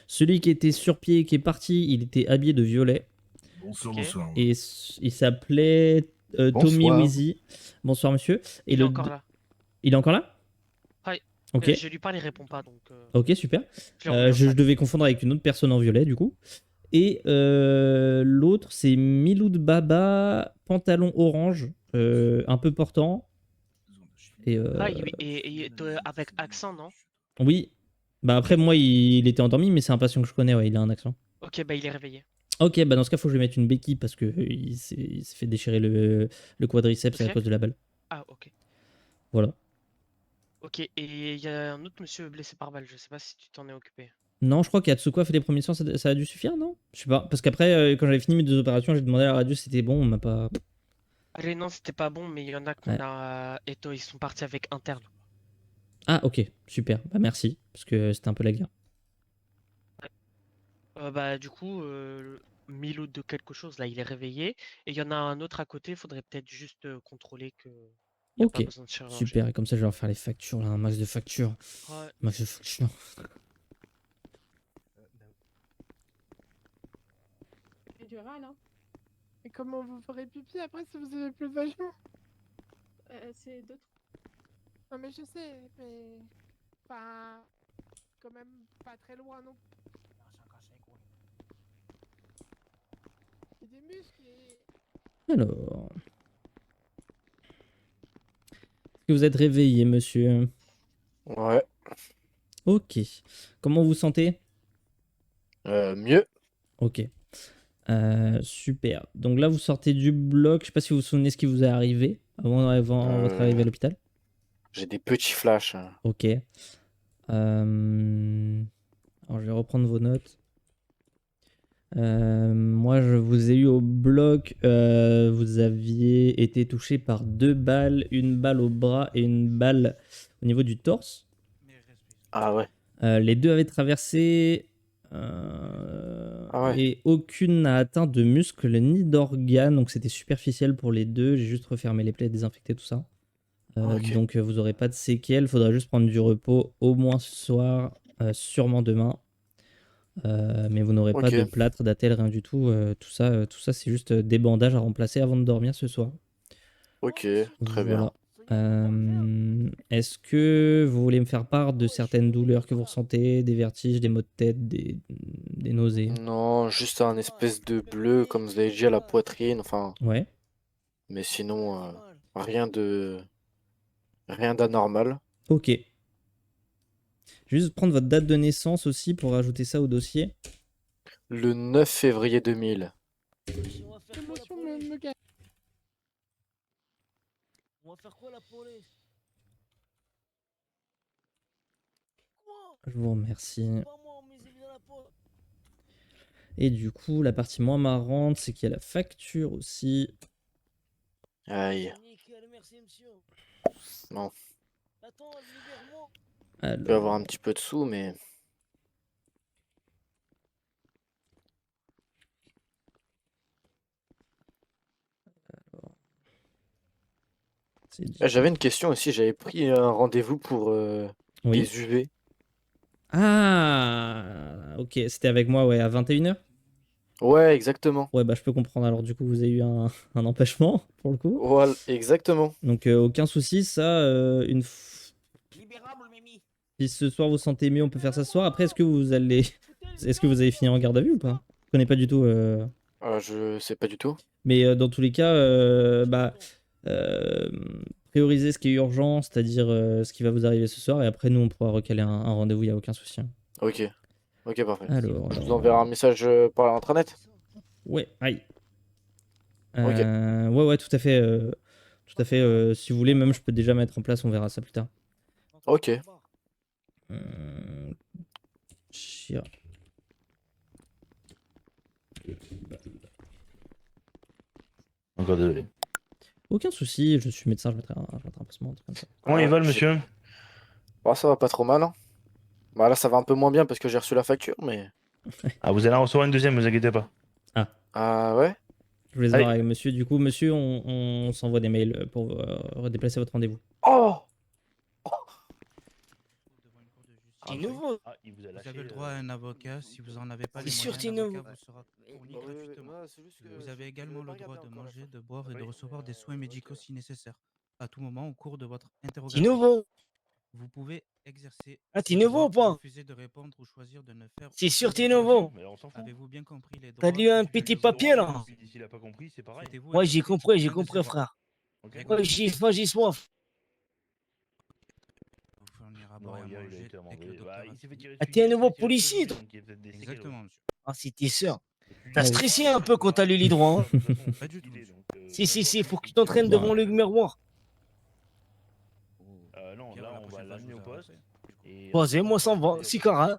Celui qui était sur pied et qui est parti, il était habillé de violet. Bonsoir, bonsoir. Et il s'appelait Tommy Wheezy. Bonsoir, monsieur. Et Il est encore là. Il est encore là? Ouais. Ok. Je lui parle, il répond pas donc. Ok, super. Je Je devais confondre avec une autre personne en violet, du coup. Et l'autre, c'est Miloud Baba, pantalon orange, un peu portant. Et, avec accent, non? oui. Bah après, moi, il était endormi, mais c'est un patient que je connais, ouais, il a un accent. Ok, bah il est réveillé. Ok, bah dans ce cas, faut que je lui mette une béquille parce que il s'est fait déchirer le quadriceps à cause de la balle. Ah, ok. Voilà. Ok, et il y a un autre monsieur blessé par balle, je sais pas si tu t'en es occupé. Non, je crois qu'Atsuko a fait les premiers soins, ça a dû suffire, non? Je sais pas, parce qu'après, quand j'avais fini mes 2 opérations, j'ai demandé à la radio si c'était bon, on m'a pas... Allez, non, c'était pas bon, mais il y en a qu'on a... ils sont partis avec interne. Ah, ok, super, bah merci, parce que c'était un peu la guerre. Bah du coup, Milo de quelque chose, là, il est réveillé. Et il y en a un autre à côté, faudrait peut-être juste contrôler que... Y a Ok, pas besoin de chirurgie. super. Et comme ça, je vais leur faire les factures, là, un max de factures. Ouais. Max de factures. C'est du râle, hein. Et comment vous ferez pipi après si vous avez plus de vagin? C'est d'autres. Non mais je sais, mais... Enfin... Quand même pas très loin non. C'est des muscles et... Alors. Est-ce que vous êtes réveillé, monsieur? Ouais. Ok. Comment vous sentez? Mieux. Ok. Super. Donc là, vous sortez du bloc. Je sais pas si vous vous souvenez ce qui vous est arrivé avant votre arrivée à l'hôpital. J'ai des petits flashs. Ok. Alors, je vais reprendre vos notes. Moi, je vous ai eu au bloc. Vous aviez été touché par 2 balles, une balle au bras et une balle au niveau du torse. Ah ouais. Les 2 avaient traversé et aucune n'a atteint de muscle ni d'organe, donc c'était superficiel pour les 2. J'ai juste refermé les plaies, désinfecté tout ça. Donc vous n'aurez pas de séquelles, il faudra juste prendre du repos au moins ce soir, sûrement demain. Mais vous n'aurez pas de plâtre, d'attelle, rien du tout. Tout ça c'est juste des bandages à remplacer avant de dormir ce soir. Ok, très bien. Est-ce que vous voulez me faire part de certaines douleurs que vous ressentez, des vertiges, des maux de tête, des nausées? Non, juste un espèce de bleu, comme vous avez dit, à la poitrine, enfin... Ouais. Mais sinon, rien d'anormal. Ok. Je vais juste prendre votre date de naissance aussi pour rajouter ça au dossier. Le 9 février 2000. L'émotion me gagne. On va faire quoi la police? Je vous remercie. Et du coup, la partie moins marrante, c'est qu'il y a la facture aussi. Aïe. Non. Alors... Je peux avoir un petit peu de sous, mais... J'avais une question aussi, j'avais pris un rendez-vous pour des UV. Ah, ok, c'était avec moi, ouais, à 21h? Ouais, exactement. Ouais, bah je peux comprendre. Alors du coup, vous avez eu un empêchement, pour le coup. Voilà, exactement. Donc aucun souci, ça, si ce soir vous sentez mieux, on peut faire ça ce soir. Après, est-ce que vous avez fini en garde à vue ou pas? Je connais pas du tout. Je sais pas du tout. Mais dans tous les cas, priorisez ce qui est urgent, c'est-à-dire ce qui va vous arriver ce soir, et après nous on pourra recaler un rendez-vous, il n'y a aucun souci. Ok, ok, parfait. Alors, je vous enverrai un message par l'intranet. Ouais, aïe. Ok. Ouais, tout à fait. Tout à fait. Si vous voulez, même je peux déjà mettre en place, on verra ça plus tard. Ok. Chia. Encore désolé. Aucun souci, je suis médecin, je mettrai un passement, un truc comme ça. Comment ils veulent, monsieur? Bah, ça va pas trop mal. Hein. Bah là, ça va un peu moins bien parce que j'ai reçu la facture, mais... Ah, vous allez en recevoir une deuxième, vous inquiétez pas. Ah ouais? Je voulais voir avec monsieur. Du coup, monsieur, on s'envoie des mails pour redéplacer votre rendez-vous. Oh! C'est nouveau. Vous avez le droit à un avocat si vous en avez pas les C'est sûr, moyens. c'est Un nouveau. avocat vous sera fourni gratuitement. Vous avez également le droit de manger, de boire et de recevoir des soins médicaux si nécessaire, à tout moment au cours de votre interrogation. C'est nouveau. Vous pouvez exercer. Ah, t'es nouveau ou pas? Refuser de répondre ou choisir de ne faire. C'est sûr, t'es nouveau. Avez-vous bien compris les T'as lu un petit papier là? S'il a pas compris, c'est pareil. Ouais, j'ai compris, frère. Ouais, j'ai soif. Ah, t'es un nouveau policier, toi? Exactement, monsieur. Ah, c'était sûr. T'as stressé un peu quand t'as lu les droits, hein? Pas du tout. Si, faut que tu t'entraînes devant le miroir. Non, là, on va l'amener au poste. Posez-moi, ça va, c'est carré.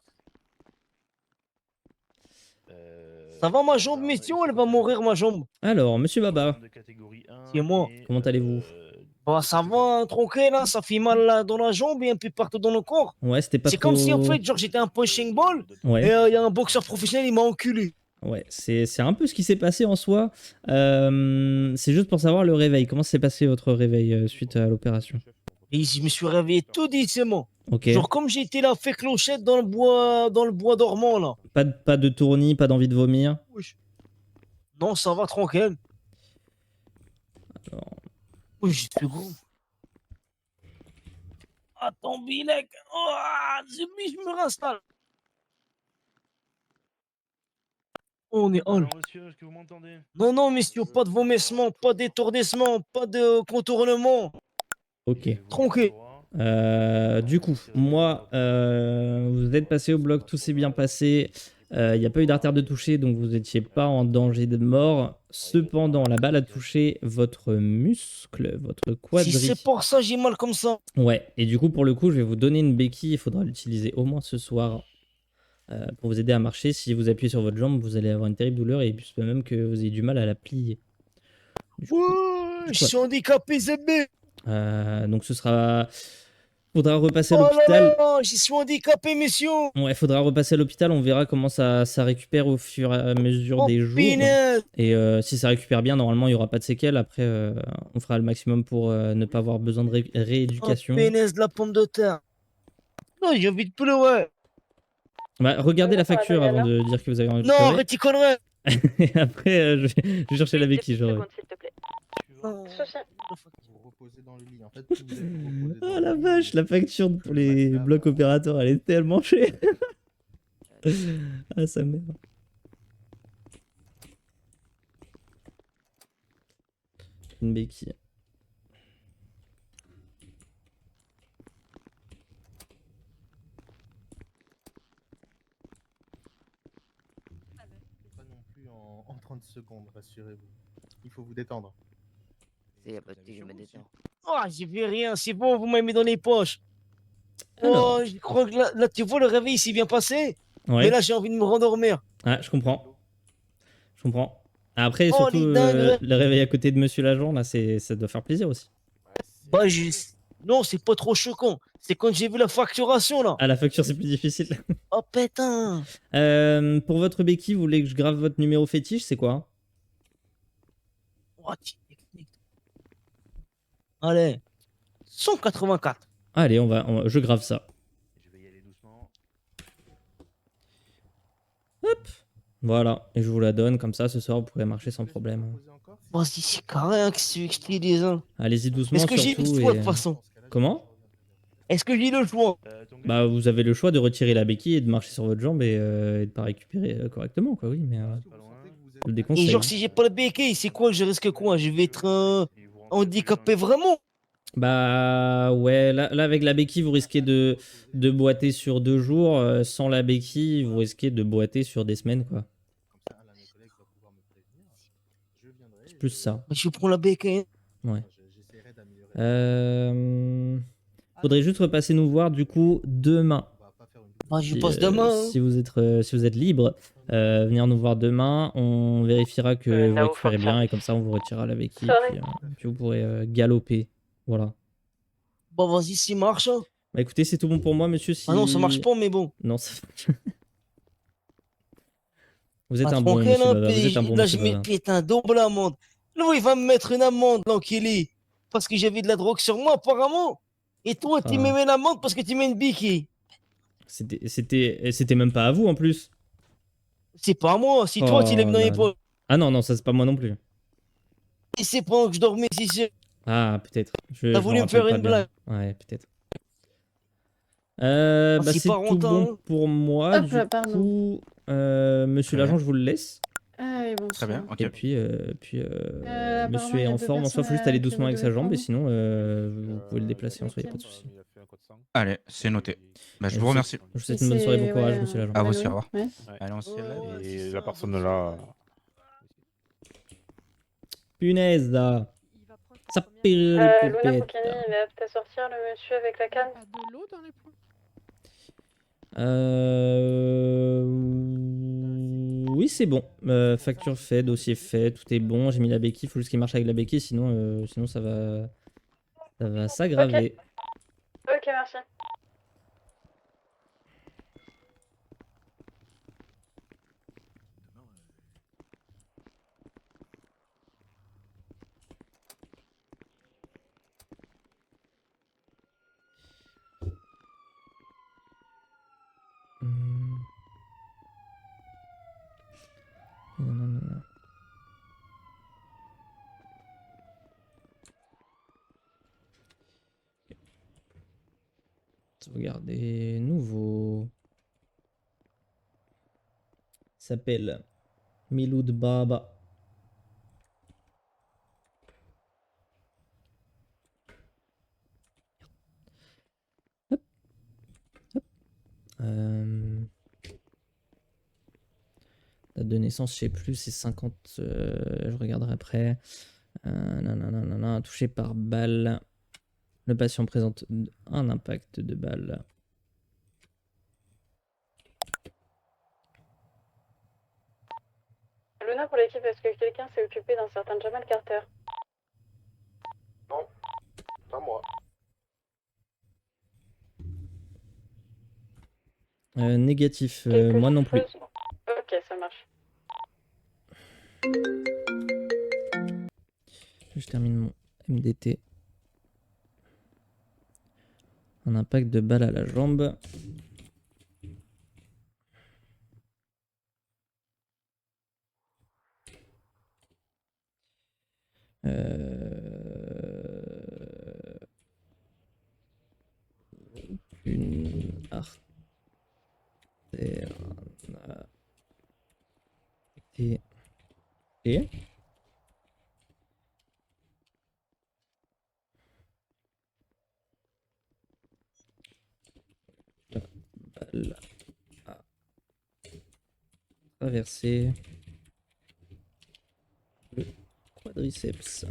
Ça va ma jambe, messieurs, elle va mourir ma jambe. Alors, monsieur Baba. C'est moi. Comment allez-vous? Bah, ça va, tranquille, là, ça fait mal là, dans la jambe et un peu partout dans le corps. Ouais, c'était pas C'est trop... comme si en fait, genre, j'étais un punching ball Ouais. et il y a un boxeur professionnel, il m'a enculé. Ouais, c'est un peu ce qui s'est passé en soi. C'est juste pour savoir le réveil. Comment s'est passé votre réveil suite à l'opération? Et je me suis réveillé tout doucement. Ok. Genre comme j'étais là, fait clochette dans le bois dormant là. Pas de tournis, pas d'envie de vomir. Wesh. Non, ça va tranquille. Alors, Oui, je suis gros. Attends, Bilek. Oh, je me réinstalle. On est hall. Alors, monsieur, est-ce que vous m'entendez? Non, non, messieurs, pas de vomissement, pas d'étourdissement, pas de contournement. ok. Tranquille. Du coup, moi, vous êtes passé au bloc, tout s'est bien passé. Il n'y a pas eu d'artère de toucher, donc vous n'étiez pas en danger de mort. Cependant, la balle a touché votre muscle, votre Si quadri. c'est pour ça j'ai mal comme ça. Ouais, et du coup, pour le coup, je vais vous donner une béquille. Il faudra l'utiliser au moins ce soir pour vous aider à marcher. Si vous appuyez sur votre jambe, vous allez avoir une terrible douleur et il se peut même que vous ayez du mal à la plier. Ouais, je suis handicapé, Zébé. Donc ce sera... Faudra repasser à Oh là l'hôpital. là, je suis handicapé, messieurs. Ouais, faudra repasser à l'hôpital. On verra comment ça récupère au fur et à mesure Oh, des jours. punaise. Et si ça récupère bien, normalement, il n'y aura pas de séquelles. Après, on fera le maximum pour ne pas avoir besoin de Oh, rééducation. punaise de la pomme de terre. Non, j'ai envie de pleurer. Bah, regardez la facture avant de dire que vous avez envie de Non, pleurer. arrête, tu conneries. Et après, je vais chercher la béquille. Genre. Vous reposez dans le lit. En fait, plus vous êtes reposé dans Oh la vache, la facture pour les blocs opérateurs, elle est tellement chère. Ah, sa mère. Une béquille. pas non plus en 30 secondes, rassurez-vous. Il faut vous détendre. Je me détends. Oh, j'ai vu rien, c'est bon, vous m'avez mis dans les poches. Oh, je crois que là, tu vois, le réveil s'est bien passé. Ouais. Mais là, j'ai envie de me rendormir. Ah, je comprends. Je comprends. Après, Oh, surtout, les dingues. le réveil à côté de Monsieur l'agent, là, ça doit faire plaisir aussi. Bah, non, c'est pas trop choquant. C'est quand j'ai vu la facturation, là. Ah, la facture, c'est plus difficile. Oh, putain. Pour votre béquille, vous voulez que je grave votre numéro fétiche, c'est quoi? Oh, allez, 184. Allez, je grave ça. Hop. Voilà, et je vous la donne, comme ça, ce soir, vous pourrez marcher sans problème. Vas-y, c'est carré, que je te dis, hein. Allez-y doucement, Est-ce que j'ai le surtout. choix, de toute façon? Comment? Est-ce que j'ai le choix? Bah, vous avez le choix de retirer la béquille et de marcher sur votre jambe et de pas récupérer correctement, quoi, oui, mais... je le Et déconseille. genre, si j'ai pas le béquille, c'est quoi? Je risque quoi? Je vais être handicapé vraiment? Bah ouais, là avec la béquille, vous risquez de boiter sur 2 jours. Sans la béquille, vous risquez de boiter sur des semaines, quoi. C'est plus ça. Je prends la béquille. Ouais. Faudrait juste repasser nous voir, du coup, demain. Ah, je passe demain. Hein. Si vous êtes libre, venir nous voir demain. On vérifiera que vous récupérez bien et comme ça, on vous retirera la béquille. Puis vous pourrez galoper. Voilà. Bah, vas-y, s'il marche. Hein. Bah écoutez, c'est tout bon pour moi, monsieur. Si... Ah non, ça marche pas, mais bon. Non, ça... Vous êtes Ah, un bon tranquille, monsieur hein, Bavard, vous êtes un bon là, monsieur je mets Bavard. putain, double amende. Là, il va me mettre une amende, l'enculé. Parce que j'avais de la drogue sur moi, apparemment. Et toi, tu me mets l'amende parce que tu mets une béquille. C'était même pas à vous, en plus. C'est pas à moi, si toi, tu l'as mis dans les poches. Ah non, non, ça c'est pas moi non plus. Et c'est pendant que je dormais ici. Ah, peut-être. T'as voulu me faire une blague. Ouais, peut-être. Ah, Bah, c'est c'est pas tout hontant, bon hein. pour moi. Hop, Du pardon. coup, monsieur Très l'agent, bien. je vous le laisse. Ah, oui, bon, Très bien, ok. Et puis, apparemment, monsieur il y est a en deux forme en soi, faut juste personnes aller que doucement vous avec sa devez jambe et prendre. sinon, vous pouvez le déplacer en soi, y a pas de souci. Allez, c'est noté. Bah, je Et vous remercie. Je vous souhaite une bonne soirée, bon courage, monsieur l'agent. À vous aussi, au revoir. Ouais. Allez, on s'y Oh, Et la personne là. Punaise, là. Ça pire les Luna coupettes. Fokani, il est apte à sortir, le monsieur avec la canne. De l'eau dans les points. Oui, c'est bon. Facture fait, dossier fait, tout est bon. J'ai mis la béquille, il faut juste qu'il marche avec la béquille, sinon, sinon ça va s'aggraver. Ok, merci. Sauvegarder. Nouveau. Il s'appelle Miloud Baba. Hop. Hop. Date de naissance, je sais plus, c'est 50. Je regarderai après. Nanana, touché par balle. Le patient présente un impact de balle. Luna pour l'équipe, est-ce que quelqu'un s'est occupé d'un certain Jamal Carter? Non, pas moi. Négatif, moi non plus. Ok, ça marche. Je termine mon MDT. Un impact de balle à la jambe. Une artère et la balle a traversé le quadriceps.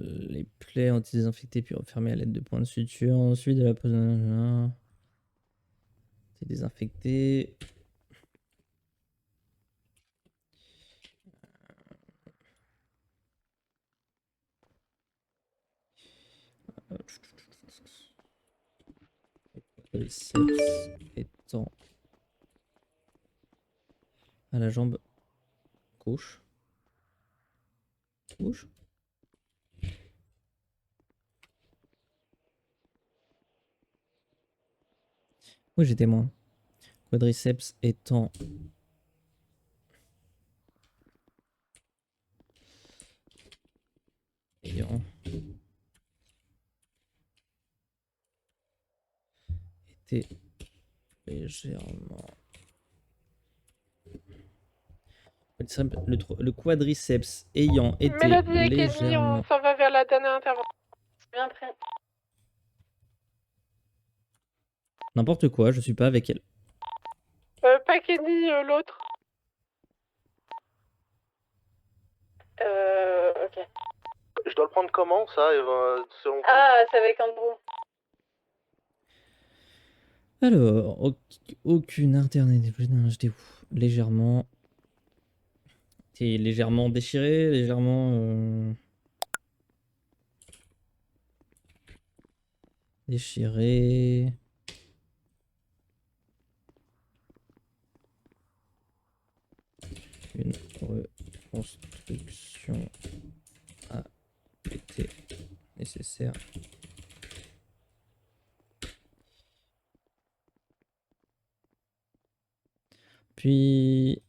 Les plaies anti-désinfectées puis refermées à l'aide de points de suture. Ensuite de la pose c'est désinfecté. Quadriceps étant à la jambe gauche. Gauche. Oui, j'étais moi. Quadriceps étant ayant été légèrement. Le quadriceps ayant été Mélodie et Kenny, légèrement. on s'en va vers la dernière intervention. Bien pris. N'importe quoi, je suis pas avec elle. Pas Kenny, l'autre. Ok. Je dois le prendre comment, ça, selon vous? Ah, c'est avec Andrew. Alors, aucune artère n'est j'étais où? Légèrement. T'es légèrement déchiré, légèrement. Déchiré. Une reconstruction a été nécessaire. Puis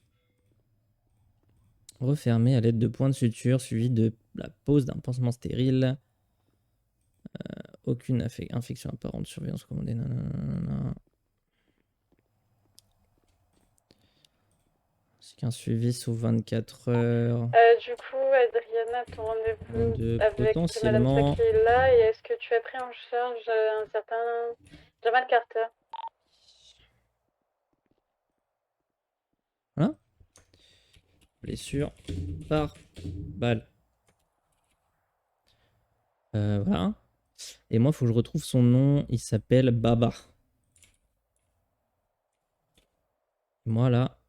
refermé à l'aide de points de suture suivi de la pose d'un pansement stérile. Aucune infection apparente, surveillance commandée. Nanana. C'est qu'un suivi sous 24 heures. Du coup, Adriana, ton rendez-vous avec potentiellement. Madame Saki est là, et est-ce que tu as pris en charge un certain Jamal Carter? Voilà. Blessure par balle. Voilà. Et moi, il faut que je retrouve son nom. Il s'appelle Baba. Moi, là.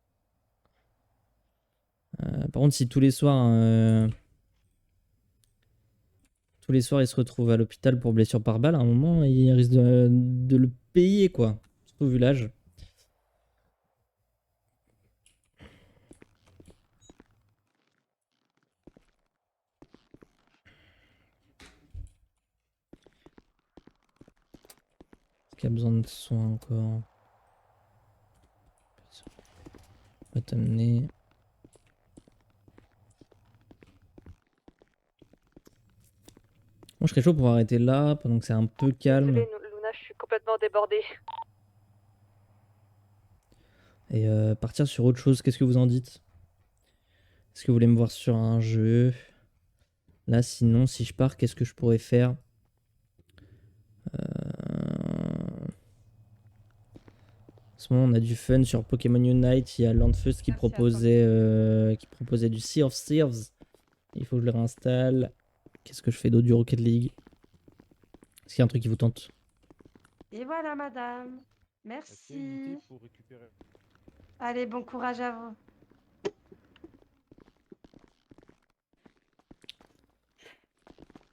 Par contre, si tous les soirs, il se retrouve à l'hôpital pour blessure par balle, à un moment, il risque de le payer, quoi. Surtout vu l'âge. Est-ce qu'il y a besoin de soins encore? On va t'amener. je serais chaud pour arrêter là pendant que c'est un peu calme. Désolée, Luna, je suis complètement débordée. Et partir sur autre chose. Qu'est-ce que vous en dites? Est-ce que vous voulez me voir sur un jeu? Là, sinon, si je pars, qu'est-ce que je pourrais faire? En ce moment, on a du fun sur Pokémon Unite. Il y a Landfust qui proposait du Sea of Thieves. Il faut que je le réinstalle. Qu'est-ce que je fais d'autre du Rocket League? Est-ce qu'il y a un truc qui vous tente? Et voilà, madame. Merci. Allez, bon courage à vous.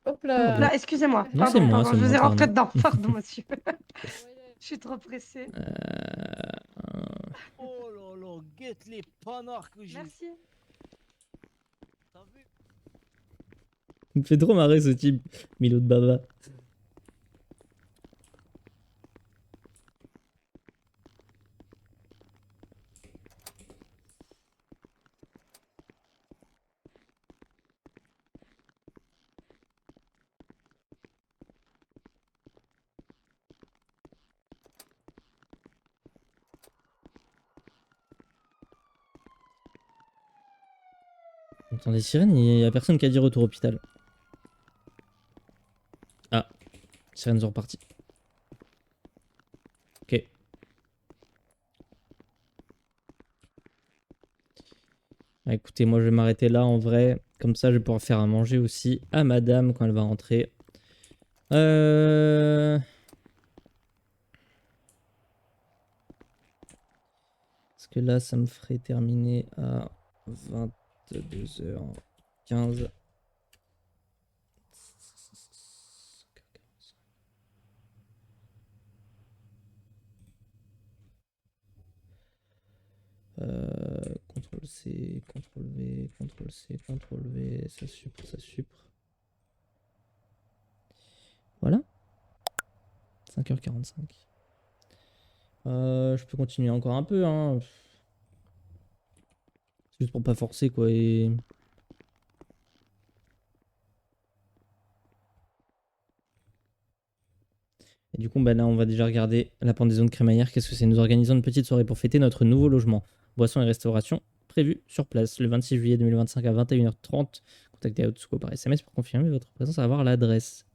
Hop là. Là, excusez-moi. Non, c'est moi, c'est je vous moi, ai rentré pardon. dedans. Pardon, monsieur. Je suis trop pressée. Oh là là, guette les panards que j'ai. Merci. T'as vu? Il me fait trop marrer ce type, Milo de Baba. On entend des sirènes, il n'y a personne qui a dit retour hôpital. Ah, les sirènes sont reparties. Ok. Ah, écoutez, moi je vais m'arrêter là en vrai. Comme ça, je vais pouvoir faire à manger aussi à madame quand elle va rentrer. Parce que là, ça me ferait terminer à 22h15. CTRL C, CTRL V, CTRL C, CTRL V, ça supre, ça supre. Voilà. 5h45. Je peux continuer encore un peu, hein. C'est juste pour pas forcer, quoi. Et du coup, bah là, on va déjà regarder la pendaison de crémaillère. Qu'est-ce que c'est? Nous organisons une petite soirée pour fêter notre nouveau logement. Boissons et restauration prévues sur place le 26 juillet 2025 à 21h30. Contactez Outsuko par SMS pour confirmer votre présence à avoir l'adresse.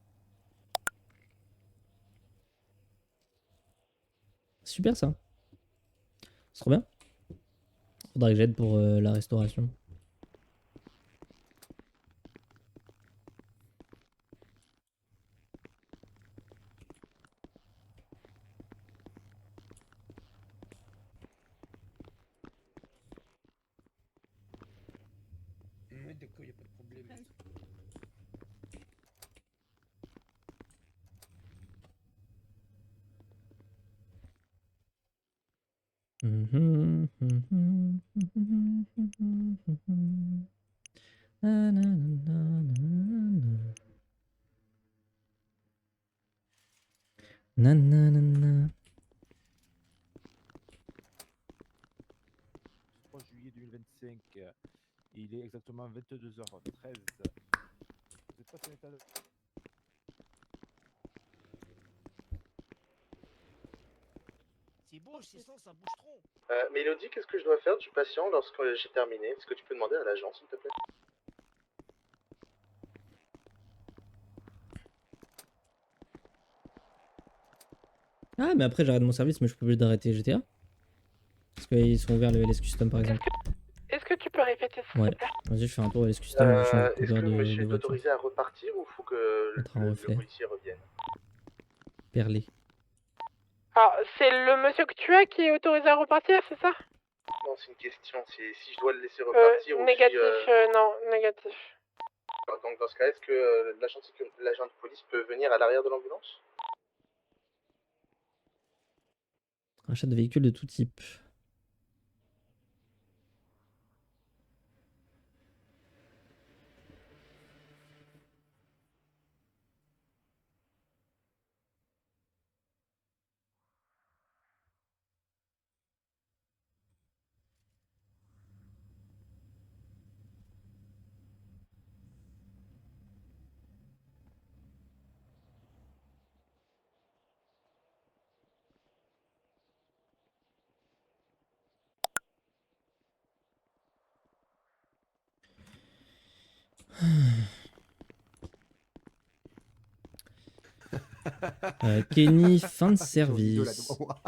Super ça. C'est trop bien. Faudra que j'aide pour la restauration. Oui, d'accord, y a pas de problème. Nanana. 3 juillet 2025, il est exactement 22h13. Vous êtes pas sur l'état de... C'est bon, je sens, ça bouge trop. Mélodie, qu'est-ce que je dois faire du patient lorsque j'ai terminé? Est-ce que tu peux demander à l'agent, s'il te plaît? Ah, mais après, j'arrête mon service, mais je peux plus d'arrêter GTA. Parce qu'ils sont ouverts le LS Custom, par exemple. Est-ce que tu peux répéter ça? Ouais. Vas-y, je fais un tour LS Custom, je change de Est-ce couleur que de monsieur est voiture. autorisé à repartir ou faut que Mettre un le reflet. policier revienne? Perlé. Alors, c'est le monsieur que tu as qui est autorisé à repartir, c'est ça? Non, c'est une question, c'est si je dois le laisser repartir ou Négatif, si... non, négatif. Donc dans ce cas, est-ce que l'agent de police peut venir à l'arrière de l'ambulance? Rachat de véhicules de tout type. Kenny, fin de J'ai envie de la service. devant moi.